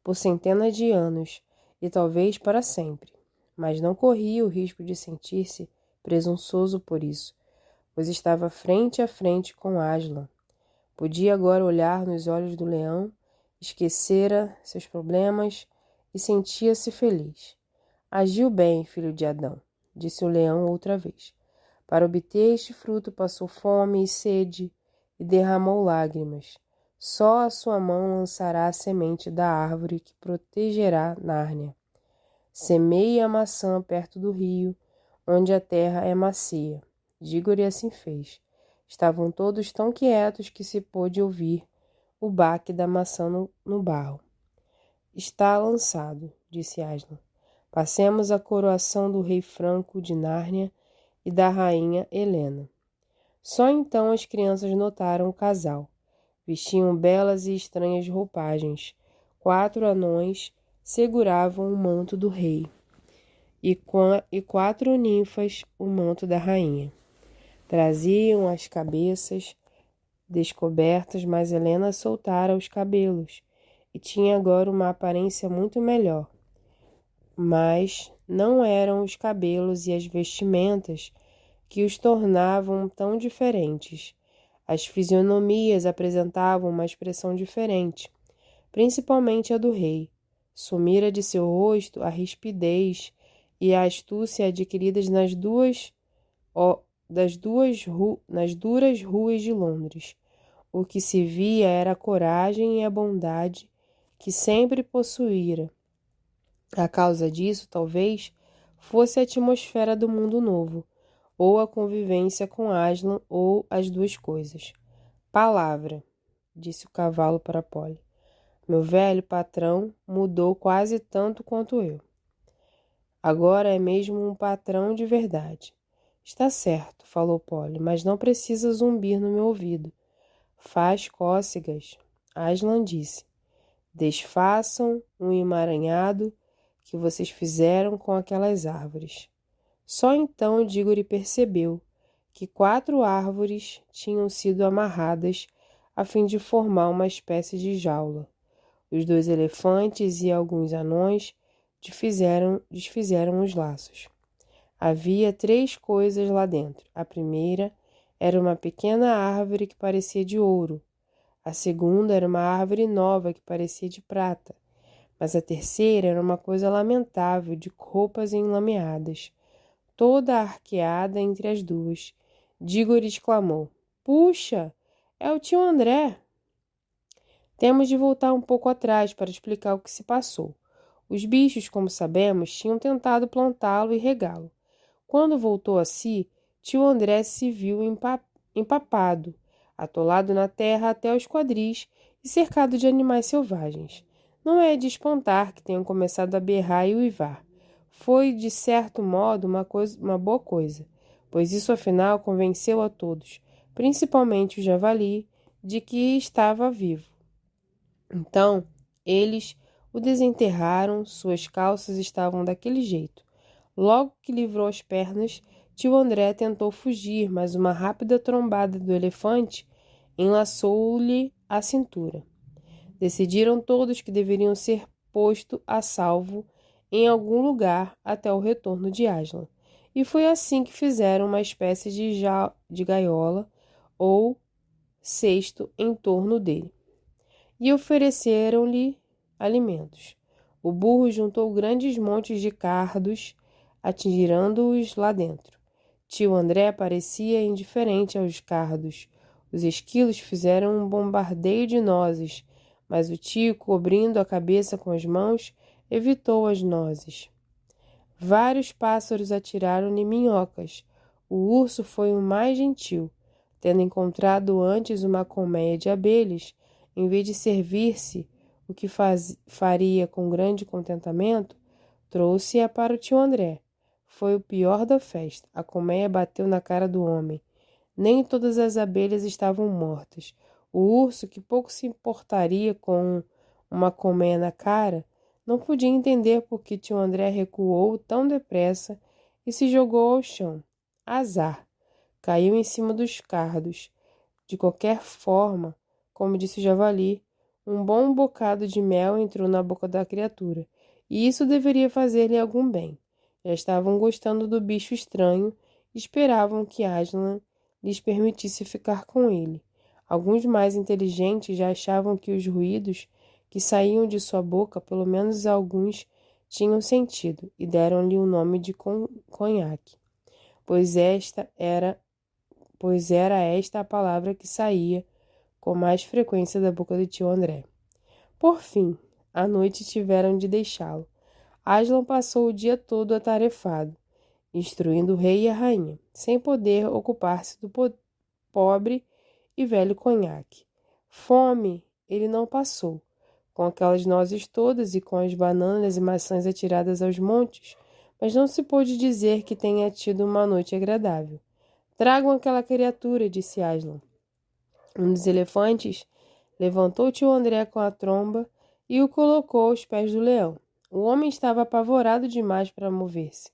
S1: por centenas de anos, e talvez para sempre, mas não corria o risco de sentir-se presunçoso por isso, pois estava frente a frente com Aslan. Podia agora olhar nos olhos do leão, esquecera seus problemas e sentia-se feliz. Agiu bem, filho de Adão, disse o leão outra vez. Para obter este fruto passou fome e sede e derramou lágrimas. Só a sua mão lançará a semente da árvore que protegerá Nárnia. Semeie a maçã perto do rio, onde a terra é macia. Dígore assim fez. Estavam todos tão quietos que se pôde ouvir o baque da maçã no barro. Está lançado, disse Aslan. Passemos à coroação do rei Franco de Nárnia e da rainha Helena. Só então as crianças notaram o casal. Vestiam belas e estranhas roupagens. 4 anões seguravam o manto do rei e 4 ninfas o manto da rainha. Traziam as cabeças descobertas, mas Helena soltara os cabelos e tinha agora uma aparência muito melhor. Mas não eram os cabelos e as vestimentas que os tornavam tão diferentes. As fisionomias apresentavam uma expressão diferente, principalmente a do rei. Sumira de seu rosto a rispidez e a astúcia adquiridas nas duras ruas de Londres. O que se via era a coragem e a bondade que sempre possuíra. A causa disso, talvez, fosse a atmosfera do mundo novo, ou a convivência com Aslan, ou as duas coisas. Palavra, disse o cavalo para Polly. Meu velho patrão mudou quase tanto quanto eu. Agora é mesmo um patrão de verdade. Está certo, falou Polly, mas não precisa zumbir no meu ouvido. Faz cócegas, Aslan disse. Desfaçam um emaranhado que vocês fizeram com aquelas árvores. Só então Dígore percebeu que 4 árvores tinham sido amarradas a fim de formar uma espécie de jaula. Os 2 elefantes e alguns anões desfizeram os laços. Havia 3 coisas lá dentro. A primeira era uma pequena árvore que parecia de ouro. A segunda era uma árvore nova que parecia de prata. Mas a terceira era uma coisa lamentável, de roupas enlameadas, toda arqueada entre as duas. Dígore exclamou: Puxa, é o tio André! Temos de voltar um pouco atrás para explicar o que se passou. Os bichos, como sabemos, tinham tentado plantá-lo e regá-lo. Quando voltou a si, tio André se viu empapado, atolado na terra até os quadris e cercado de animais selvagens. Não é de espantar que tenham começado a berrar e uivar. Foi, de certo modo, uma boa coisa, pois isso afinal convenceu a todos, principalmente o javali, de que estava vivo. Então, eles o desenterraram, suas calças estavam daquele jeito. Logo que livrou as pernas, tio André tentou fugir, mas uma rápida trombada do elefante enlaçou-lhe a cintura. Decidiram todos que deveriam ser posto a salvo em algum lugar até o retorno de Aslan. E foi assim que fizeram uma espécie de gaiola ou cesto em torno dele. E ofereceram-lhe alimentos. O burro juntou grandes montes de cardos, atirando-os lá dentro. Tio André parecia indiferente aos cardos. Os esquilos fizeram um bombardeio de nozes, mas o tio, cobrindo a cabeça com as mãos, evitou as nozes. Vários pássaros atiraram-lhe minhocas. O urso foi o mais gentil. Tendo encontrado antes uma colmeia de abelhas, em vez de servir-se, o que faria com grande contentamento, trouxe-a para o tio André. Foi o pior da festa. A colmeia bateu na cara do homem. Nem todas as abelhas estavam mortas. O urso, que pouco se importaria com uma colmeia na cara, não podia entender por que tio André recuou tão depressa e se jogou ao chão. Azar! Caiu em cima dos cardos. De qualquer forma, como disse o javali, um bom bocado de mel entrou na boca da criatura, e isso deveria fazer-lhe algum bem. Já estavam gostando do bicho estranho e esperavam que Aslan lhes permitisse ficar com ele. Alguns mais inteligentes já achavam que os ruídos que saíam de sua boca, pelo menos alguns, tinham sentido e deram-lhe o nome de conhaque, pois era esta a palavra que saía com mais frequência da boca do tio André. Por fim, à noite tiveram de deixá-lo. Aslan passou o dia todo atarefado, instruindo o rei e a rainha, sem poder ocupar-se do pobre e velho conhaque. Fome ele não passou, com aquelas nozes todas e com as bananas e maçãs atiradas aos montes, mas não se pôde dizer que tenha tido uma noite agradável. Tragam aquela criatura, disse Aslan. Um dos elefantes levantou tio André com a tromba e o colocou aos pés do leão. O homem estava apavorado demais para mover-se.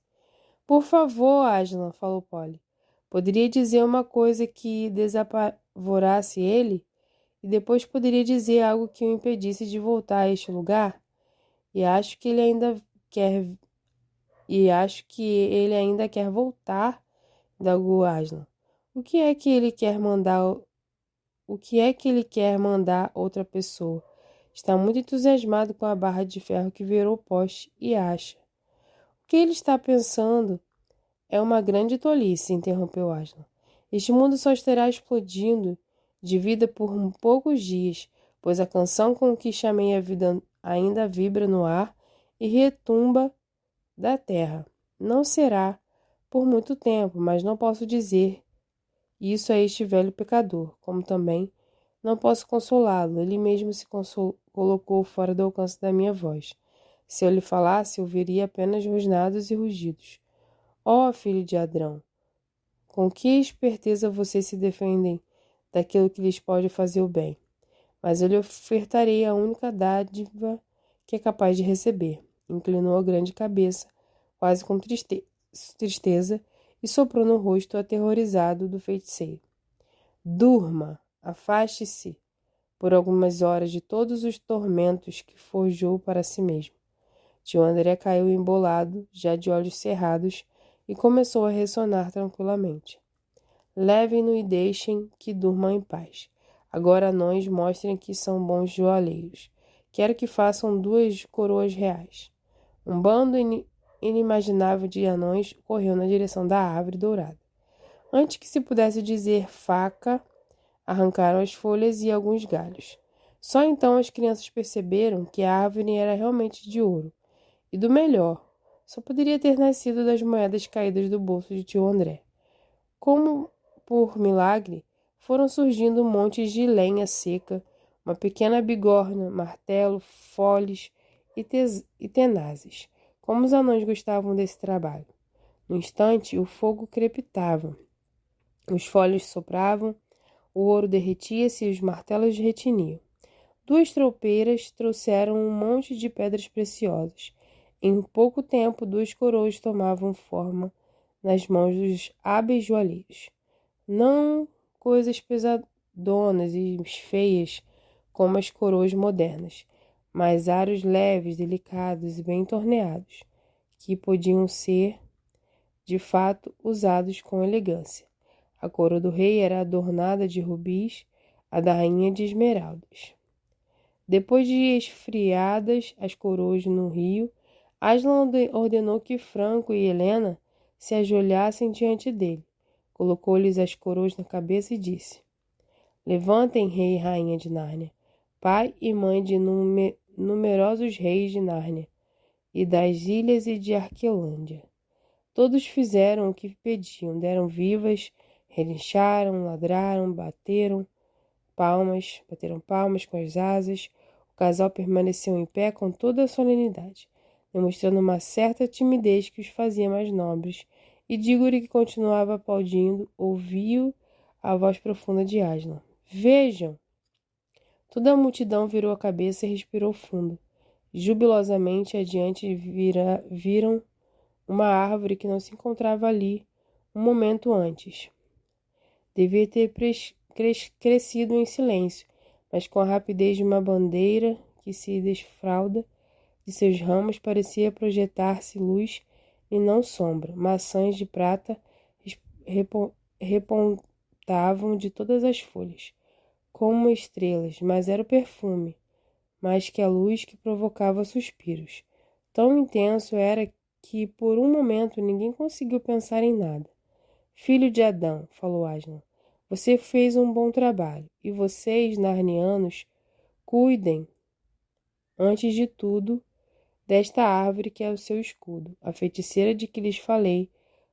S1: Por favor, Aslan, falou Polly. Poderia dizer uma coisa que desapavorasse ele? E depois poderia dizer algo que o impedisse de voltar a este lugar? E acho que ele ainda quer voltar, indagou Aslan. O que é que ele quer mandar outra pessoa? Está muito entusiasmado com a barra de ferro que virou poste e acha. O que ele está pensando é uma grande tolice, interrompeu Aslan. Este mundo só estará explodindo de vida por poucos dias, pois a canção com que chamei a vida ainda vibra no ar e retumba da terra. Não será por muito tempo, mas não posso dizer isso a este velho pecador, como também não posso consolá-lo. Ele mesmo se colocou fora do alcance da minha voz. Se eu lhe falasse, ouviria apenas rosnados e rugidos. Ó, filho de Adrão, com que esperteza vocês se defendem daquilo que lhes pode fazer o bem. Mas eu lhe ofertarei a única dádiva que é capaz de receber. Inclinou a grande cabeça, quase com tristeza, e soprou no rosto aterrorizado do feiticeiro. Durma, afaste-se por algumas horas de todos os tormentos que forjou para si mesmo. Tio André caiu embolado, já de olhos cerrados, e começou a ressonar tranquilamente. Levem-no e deixem que durma em paz. Agora anões mostrem que são bons joalheiros. Quero que façam 2 coroas reais. Um bando inimaginável de anões correu na direção da árvore dourada. Antes que se pudesse dizer faca, arrancaram as folhas e alguns galhos. Só então as crianças perceberam que a árvore era realmente de ouro. E do melhor, só poderia ter nascido das moedas caídas do bolso de tio André. Como por milagre, foram surgindo montes de lenha seca, uma pequena bigorna, martelo, foles e tenazes. Como os anões gostavam desse trabalho. No instante, o fogo crepitava, os folhos sopravam, o ouro derretia-se e os martelos retiniam. 2 tropeiras trouxeram um monte de pedras preciosas. Em pouco tempo, 2 coroas tomavam forma nas mãos dos hábeis joalheiros. Não coisas pesadonas e feias como as coroas modernas, mas aros leves, delicados e bem torneados, que podiam ser, de fato, usados com elegância. A coroa do rei era adornada de rubis, a da rainha de esmeraldas. Depois de esfriadas as coroas no rio, Aslan ordenou que Franco e Helena se ajoelhassem diante dele. Colocou-lhes as coroas na cabeça e disse: Levantem, rei e rainha de Nárnia, pai e mãe de numerosos reis de Nárnia, e das ilhas e de Arquelândia. Todos fizeram o que pediam, deram vivas, relincharam, ladraram, bateram palmas com as asas. O casal permaneceu em pé com toda a solenidade, demonstrando uma certa timidez que os fazia mais nobres, e Dígore, que continuava aplaudindo, ouviu a voz profunda de Aslan. Vejam! Toda a multidão virou a cabeça e respirou fundo. Jubilosamente adiante viram uma árvore que não se encontrava ali um momento antes. Devia ter crescido em silêncio, mas com a rapidez de uma bandeira que se desfralda de seus ramos parecia projetar-se luz e não sombra. Maçãs de prata repontavam de todas as folhas, como estrelas, mas era o perfume, mais que a luz que provocava suspiros. Tão intenso era que por um momento ninguém conseguiu pensar em nada. Filho de Adão, falou Aslan, você fez um bom trabalho, e vocês, narnianos, cuidem, antes de tudo, desta árvore que é o seu escudo. A feiticeira de que lhes falei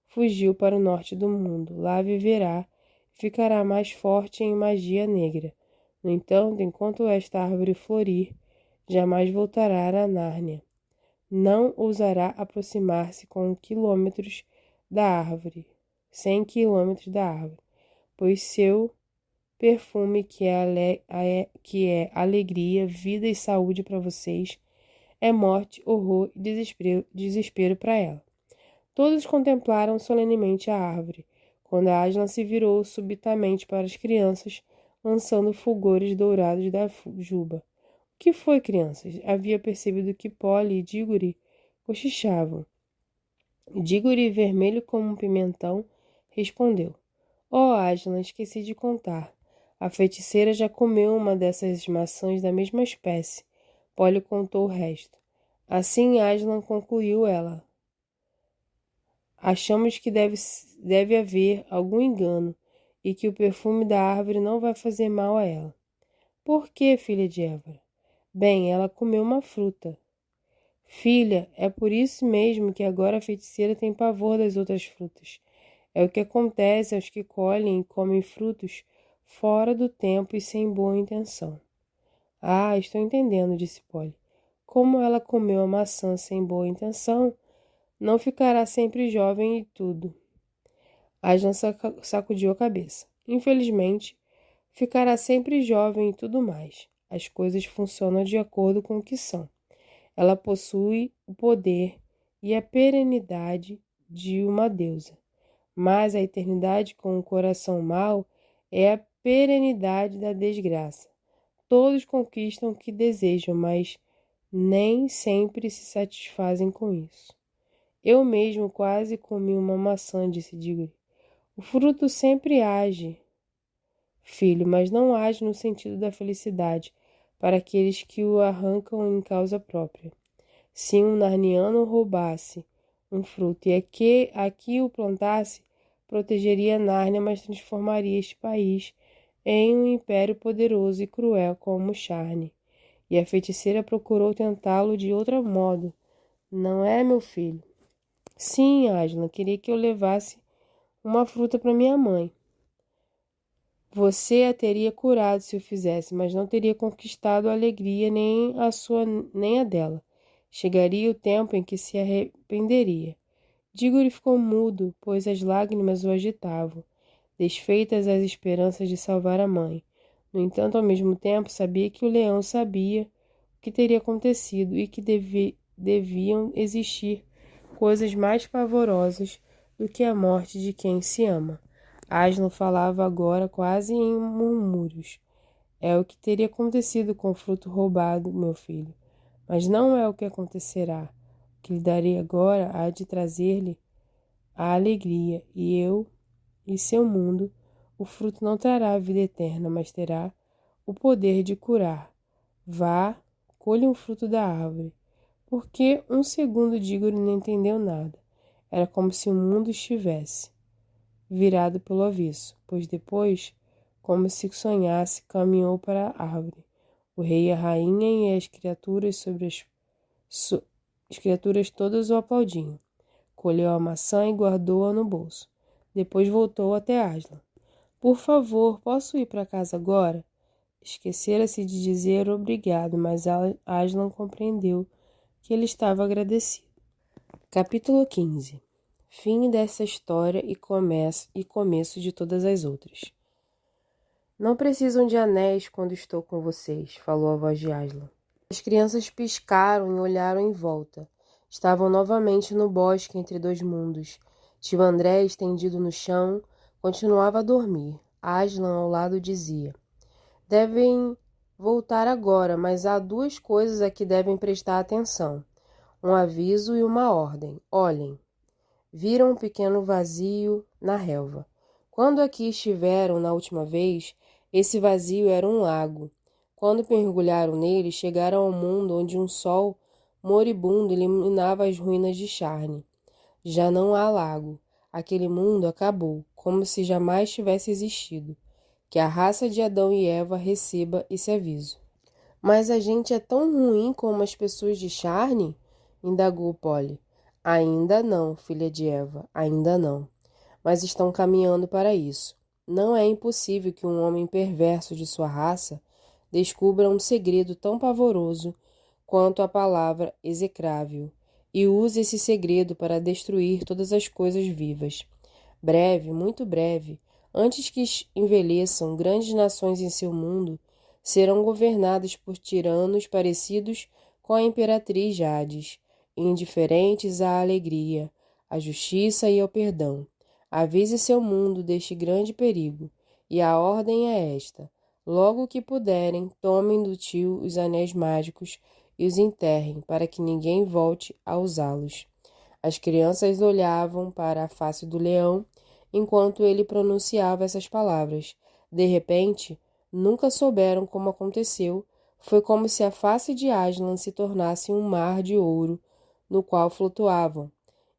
S1: fugiu para o norte do mundo. Lá viverá e ficará mais forte em magia negra. No entanto, enquanto esta árvore florir, jamais voltará a Nárnia. Não ousará aproximar-se com quilômetros da árvore, 100 quilômetros da árvore, pois seu perfume, que é alegria, vida e saúde para vocês, é morte, horror e desespero para ela. Todos contemplaram solenemente a árvore, quando Aslan se virou subitamente para as crianças, lançando fulgores dourados da juba. O que foi, crianças? Havia percebido que Polly e Diggory cochichavam. Diggory, vermelho como um pimentão, respondeu. Oh, Aslan, esqueci de contar. A feiticeira já comeu uma dessas maçãs da mesma espécie. Polly contou o resto. Assim, Aslan concluiu ela. Achamos que deve haver algum engano e que o perfume da árvore não vai fazer mal a ela. Por que, filha de Évora? Bem, ela comeu uma fruta. Filha, é por isso mesmo que agora a feiticeira tem pavor das outras frutas. É o que acontece aos que colhem e comem frutos fora do tempo e sem boa intenção. Ah, estou entendendo, disse Polly. Como ela comeu a maçã sem boa intenção, não ficará sempre jovem e tudo. Aslan sacudiu a cabeça. Infelizmente, ficará sempre jovem e tudo mais. As coisas funcionam de acordo com o que são. Ela possui o poder e a perenidade de uma deusa. Mas a eternidade com o coração mau é a perenidade da desgraça. Todos conquistam o que desejam, mas nem sempre se satisfazem com isso. Eu mesmo quase comi uma maçã, disse Diggory. O fruto sempre age, filho, mas não age no sentido da felicidade para aqueles que o arrancam em causa própria. Se um narniano roubasse um fruto e aqui o plantasse, protegeria Nárnia, mas transformaria este país em um império poderoso e cruel como Charne. E a feiticeira procurou tentá-lo de outro modo. Não é, meu filho? Sim, Aslan, queria que eu levasse uma fruta para minha mãe. Você a teria curado se o fizesse, mas não teria conquistado a alegria nem a sua nem a dela. Chegaria o tempo em que se arrependeria. Diggory ficou mudo, pois as lágrimas o agitavam, desfeitas as esperanças de salvar a mãe. No entanto, ao mesmo tempo, sabia que o leão sabia o que teria acontecido e que deviam existir coisas mais pavorosas do que a morte de quem se ama. Aslan falava agora quase em murmúrios. É o que teria acontecido com o fruto roubado, meu filho. Mas não é o que acontecerá. O que lhe darei agora há de trazer-lhe a alegria, e eu e seu mundo, o fruto não trará a vida eterna, mas terá o poder de curar. Vá, colha um fruto da árvore. Porque um segundo Diggory não entendeu nada. Era como se o mundo estivesse virado pelo avesso, pois depois, como se sonhasse, caminhou para a árvore. O rei e a rainha e as criaturas as criaturas todas o aplaudiam. Colheu a maçã e guardou-a no bolso. Depois voltou até Aslan. Por favor, posso ir para casa agora? Esquecera-se de dizer obrigado, mas Aslan compreendeu que ele estava agradecido. Capítulo 15. Fim dessa história e começo de todas as outras. Não precisam de anéis quando estou com vocês, falou a voz de Aslan. As crianças piscaram e olharam em volta. Estavam novamente no bosque entre dois mundos. Tio André, estendido no chão, continuava a dormir. Aslan ao lado dizia: devem voltar agora, mas há duas coisas a que devem prestar atenção. Um aviso e uma ordem. Olhem. Viram um pequeno vazio na relva. Quando aqui estiveram na última vez, esse vazio era um lago. Quando mergulharam nele, chegaram ao mundo onde um sol moribundo iluminava as ruínas de Charne. Já não há lago. Aquele mundo acabou, como se jamais tivesse existido. Que a raça de Adão e Eva receba esse aviso. Mas a gente é tão ruim como as pessoas de Charne? Indagou Polly. Ainda não, filha de Eva, ainda não. Mas estão caminhando para isso. Não é impossível que um homem perverso de sua raça descubra um segredo tão pavoroso quanto a palavra execrável e use esse segredo para destruir todas as coisas vivas. Breve, muito breve, antes que envelheçam grandes nações em seu mundo, serão governadas por tiranos parecidos com a imperatriz Jades, indiferentes à alegria, à justiça e ao perdão. Avise seu mundo deste grande perigo, e a ordem é esta: logo que puderem, tomem do tio os anéis mágicos e os enterrem, para que ninguém volte a usá-los. As crianças olhavam para a face do leão enquanto ele pronunciava essas palavras. De repente, nunca souberam como aconteceu. Foi como se a face de Aslan se tornasse um mar de ouro, no qual flutuavam.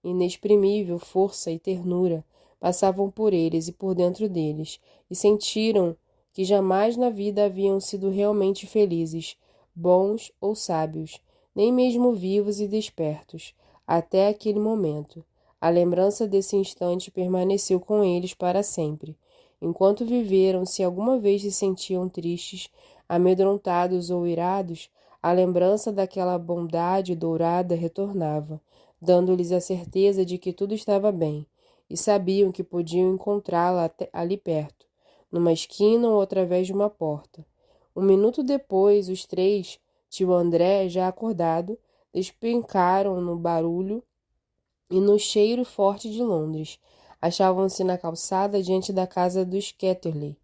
S1: Inexprimível força e ternura passavam por eles e por dentro deles, e sentiram que jamais na vida haviam sido realmente felizes, bons ou sábios, nem mesmo vivos e despertos, até aquele momento. A lembrança desse instante permaneceu com eles para sempre. Enquanto viveram, se alguma vez se sentiam tristes, amedrontados ou irados, a lembrança daquela bondade dourada retornava, dando-lhes a certeza de que tudo estava bem, e sabiam que podiam encontrá-la ali perto, numa esquina ou através de uma porta. Um minuto depois, os três, tio André, já acordado, despencaram no barulho e no cheiro forte de Londres. Achavam-se na calçada diante da casa dos Ketterley.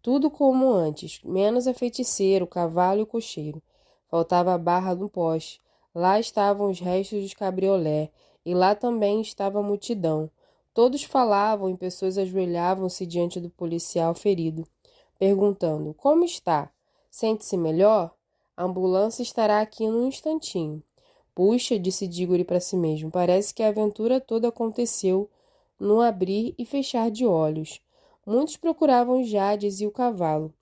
S1: Tudo como antes, menos a feiticeira, o cavalo e o cocheiro. Faltava a barra no poste. Lá estavam os restos dos cabriolé, e lá também estava a multidão. Todos falavam e pessoas ajoelhavam-se diante do policial ferido, perguntando: como está? Sente-se melhor? A ambulância estará aqui num instantinho. Puxa, disse Diggory para si mesmo, parece que a aventura toda aconteceu num abrir e fechar de olhos. Muitos procuravam Jades e o cavalo.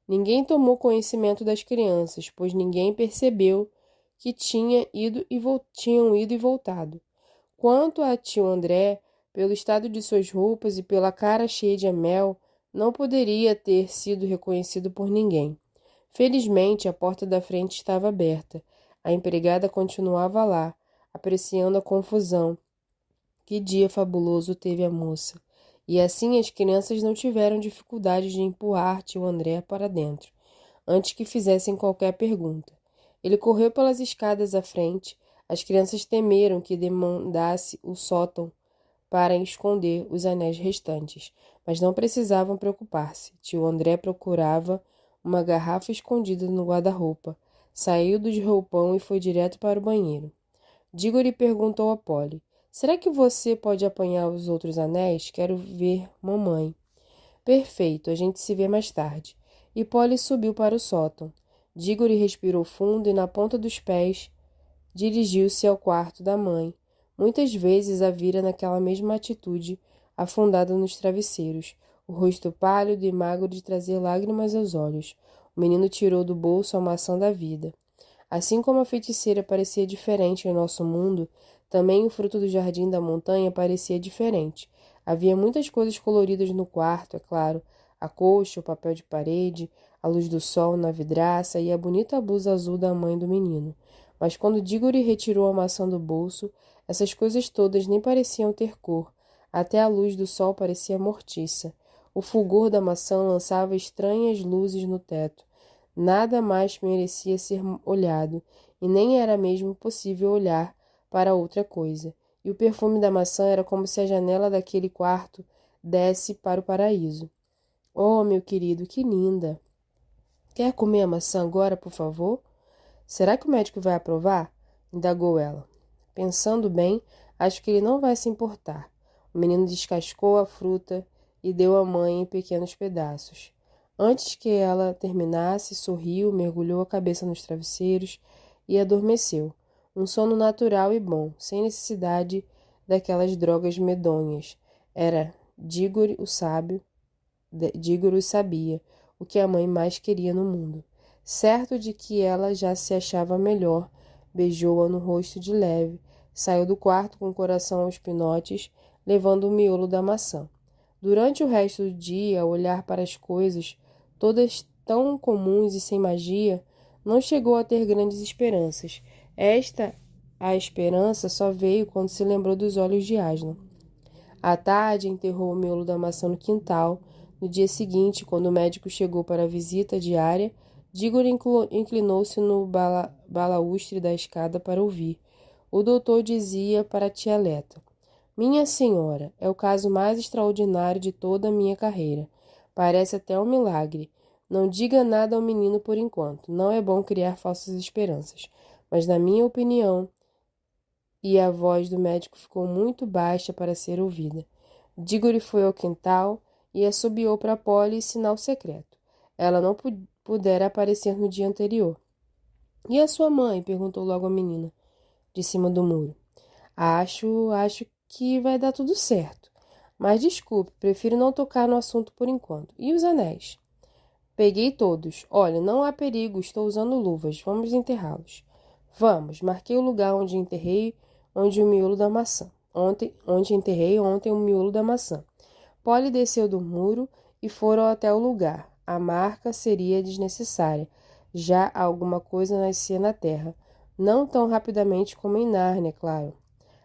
S1: Ninguém tomou conhecimento das crianças, pois ninguém percebeu que tinham ido e voltado. Quanto a tio André, pelo estado de suas roupas e pela cara cheia de mel, não poderia ter sido reconhecido por ninguém. Felizmente, a porta da frente estava aberta. A empregada continuava lá, apreciando a confusão. Que dia fabuloso teve a moça! E assim as crianças não tiveram dificuldade de empurrar tio André para dentro, antes que fizessem qualquer pergunta. Ele correu pelas escadas à frente. As crianças temeram que demandasse o sótão para esconder os anéis restantes, mas não precisavam preocupar-se. Tio André procurava uma garrafa escondida no guarda-roupa. Saiu do roupão e foi direto para o banheiro. Diggory perguntou a Polly: será que você pode apanhar os outros anéis? Quero ver mamãe. Perfeito, a gente se vê mais tarde. E Polly subiu para o sótão. Diggory respirou fundo e, na ponta dos pés, dirigiu-se ao quarto da mãe. Muitas vezes a vira naquela mesma atitude, afundada nos travesseiros, o rosto pálido e magro de trazer lágrimas aos olhos. O menino tirou do bolso a maçã da vida. Assim como a feiticeira parecia diferente em nosso mundo, também o fruto do jardim da montanha parecia diferente. Havia muitas coisas coloridas no quarto, é claro, a colcha, o papel de parede, a luz do sol na vidraça e a bonita blusa azul da mãe do menino. Mas quando Diggory retirou a maçã do bolso, essas coisas todas nem pareciam ter cor. Até a luz do sol parecia mortiça. O fulgor da maçã lançava estranhas luzes no teto. Nada mais merecia ser olhado, e nem era mesmo possível olhar para outra coisa. E o perfume da maçã era como se a janela daquele quarto desse para o paraíso. Oh, meu querido, que linda! Quer comer a maçã agora, por favor? Será que o médico vai aprovar? Indagou ela. Pensando bem, acho que ele não vai se importar. O menino descascou a fruta e deu à mãe em pequenos pedaços. Antes que ela terminasse, sorriu, mergulhou a cabeça nos travesseiros e adormeceu. Um sono natural e bom, sem necessidade daquelas drogas medonhas. Era Dígore o sábio. Dígoro sabia o que a mãe mais queria no mundo. Certo de que ela já se achava melhor, beijou-a no rosto de leve, saiu do quarto com o coração aos pinotes, levando o miolo da maçã. Durante o resto do dia, ao olhar para as coisas, todas tão comuns e sem magia, não chegou a ter grandes esperanças. A esperança, só veio quando se lembrou dos olhos de Aslan. À tarde, enterrou o miolo da maçã no quintal. No dia seguinte, quando o médico chegou para a visita diária, Dígoro inclinou-se no balaústre da escada para ouvir. O doutor dizia para a tia Leta: Minha senhora, é o caso mais extraordinário de toda a minha carreira. Parece até um milagre. Não diga nada ao menino por enquanto. Não é bom criar falsas esperanças. Mas, na minha opinião, e a voz do médico ficou muito baixa para ser ouvida. Dígore foi ao quintal e assobiou para Polly sinal secreto. Ela não pudera aparecer no dia anterior. E a sua mãe? Perguntou logo a menina, de cima do muro. Acho que vai dar tudo certo. Mas desculpe, prefiro não tocar no assunto por enquanto. E os anéis? Peguei todos. Olha, não há perigo, estou usando luvas. Vamos enterrá-los. Vamos, marquei o lugar onde enterrei o miolo da maçã. Onde enterrei ontem o miolo da maçã. Polly desceu do muro e foram até o lugar. A marca seria desnecessária. Já alguma coisa nascia na terra. Não tão rapidamente como em Nárnia, claro.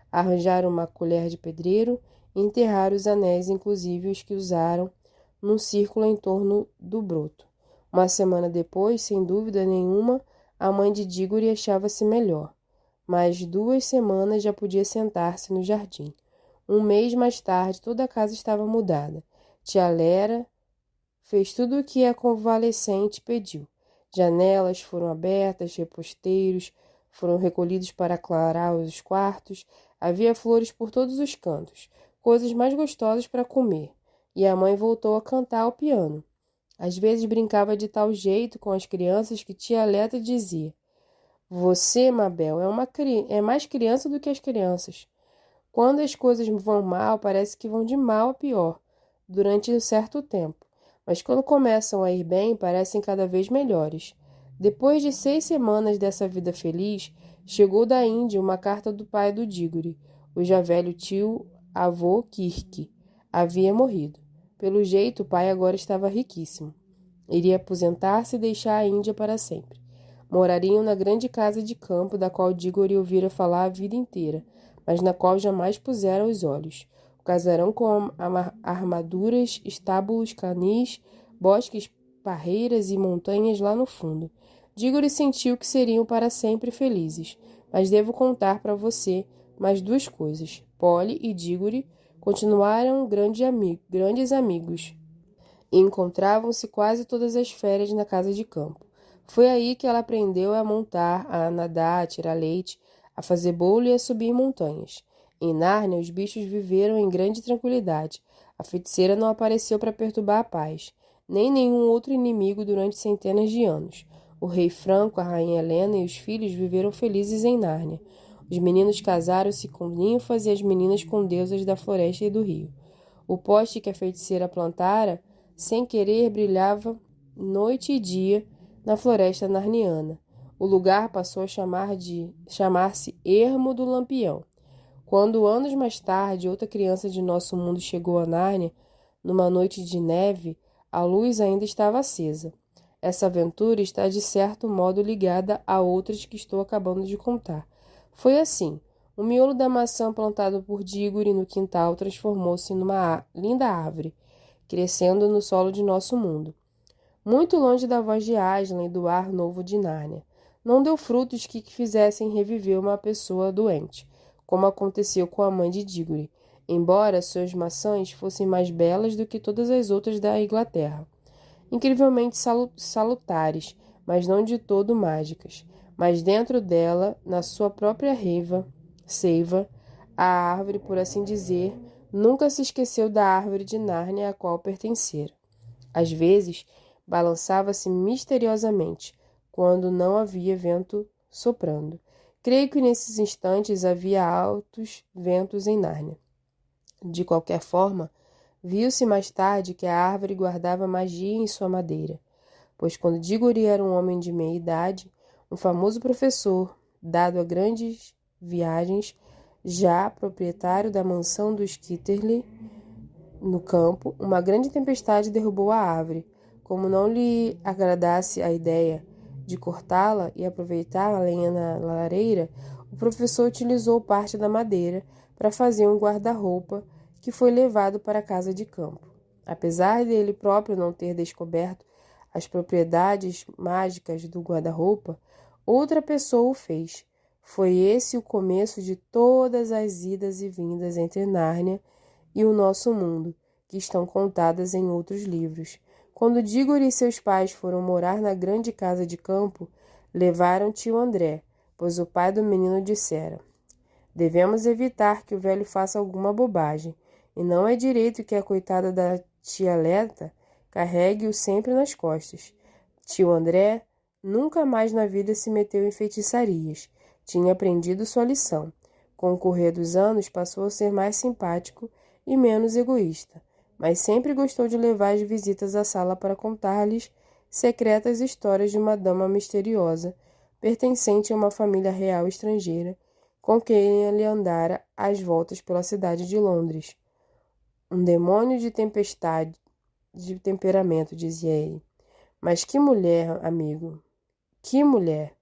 S1: Arranjaram uma colher de pedreiro e enterraram os anéis, inclusive os que usaram, num círculo em torno do broto. Uma semana depois, sem dúvida nenhuma, a mãe de Dígore achava-se melhor. Mais 2 semanas já podia sentar-se no jardim. Um mês mais tarde, toda a casa estava mudada. Tia Lera fez tudo o que a convalescente pediu. Janelas foram abertas, reposteiros foram recolhidos para aclarar os quartos. Havia flores por todos os cantos, coisas mais gostosas para comer. E a mãe voltou a cantar ao piano. Às vezes brincava de tal jeito com as crianças que tia Leta dizia: Você, Mabel, é mais criança do que as crianças. Quando as coisas vão mal, parece que vão de mal a pior, durante um certo tempo. Mas quando começam a ir bem, parecem cada vez melhores. Depois de 6 semanas dessa vida feliz, chegou da Índia uma carta do pai do Dígore. O já velho tio-avô Kirk havia morrido. Pelo jeito, o pai agora estava riquíssimo. Iria aposentar-se e deixar a Índia para sempre. Morariam na grande casa de campo da qual Dígore ouvira falar a vida inteira, mas na qual jamais puseram os olhos. O casarão com armaduras, estábulos canis, bosques, parreiras e montanhas lá no fundo. Dígore sentiu que seriam para sempre felizes, mas devo contar para você mais 2 coisas. Polly e Dígore continuaram grandes amigos e encontravam-se quase todas as férias na casa de campo. Foi aí que ela aprendeu a montar, a nadar, a tirar leite, a fazer bolo e a subir em montanhas. Em Nárnia, os bichos viveram em grande tranquilidade. A feiticeira não apareceu para perturbar a paz, nem nenhum outro inimigo durante centenas de anos. O rei Franco, a rainha Helena e os filhos viveram felizes em Nárnia. Os meninos casaram-se com ninfas e as meninas com deusas da floresta e do rio. O poste que a feiticeira plantara, sem querer, brilhava noite e dia na floresta narniana. O lugar passou a chamar-se Ermo do Lampião. Quando, anos mais tarde, outra criança de nosso mundo chegou a Nárnia, numa noite de neve, a luz ainda estava acesa. Essa aventura está, de certo modo, ligada a outras que estou acabando de contar. Foi assim. O miolo da maçã plantado por Dígore no quintal transformou-se numa linda árvore, crescendo no solo de nosso mundo, muito longe da voz de Aslan e do ar novo de Nárnia. Não deu frutos que fizessem reviver uma pessoa doente, como aconteceu com a mãe de Dígore, embora suas maçãs fossem mais belas do que todas as outras da Inglaterra. Incrivelmente salutares, mas não de todo mágicas. Mas dentro dela, na sua própria seiva, a árvore, por assim dizer, nunca se esqueceu da árvore de Nárnia a qual pertencera. Às vezes, balançava-se misteriosamente, quando não havia vento soprando. Creio que nesses instantes havia altos ventos em Nárnia. De qualquer forma, viu-se mais tarde que a árvore guardava magia em sua madeira, pois quando Diggory era um homem de meia idade, um famoso professor, dado a grandes viagens, já proprietário da mansão do Skitterley, no campo, uma grande tempestade derrubou a árvore. Como não lhe agradasse a ideia de cortá-la e aproveitar a lenha na lareira, o professor utilizou parte da madeira para fazer um guarda-roupa que foi levado para a casa de campo. Apesar de ele próprio não ter descoberto as propriedades mágicas do guarda-roupa, outra pessoa o fez. Foi esse o começo de todas as idas e vindas entre Nárnia e o nosso mundo, que estão contadas em outros livros. Quando Diggory e seus pais foram morar na grande casa de campo, levaram tio André, pois o pai do menino dissera: devemos evitar que o velho faça alguma bobagem, e não é direito que a coitada da tia Leta carregue-o sempre nas costas. Tio André nunca mais na vida se meteu em feitiçarias. Tinha aprendido sua lição. Com o correr dos anos, passou a ser mais simpático e menos egoísta, mas sempre gostou de levar as visitas à sala para contar-lhes secretas histórias de uma dama misteriosa, pertencente a uma família real estrangeira, com quem ele andara às voltas pela cidade de Londres. Um demônio de tempestade, de temperamento, dizia ele. Mas que mulher, amigo! Que mulher!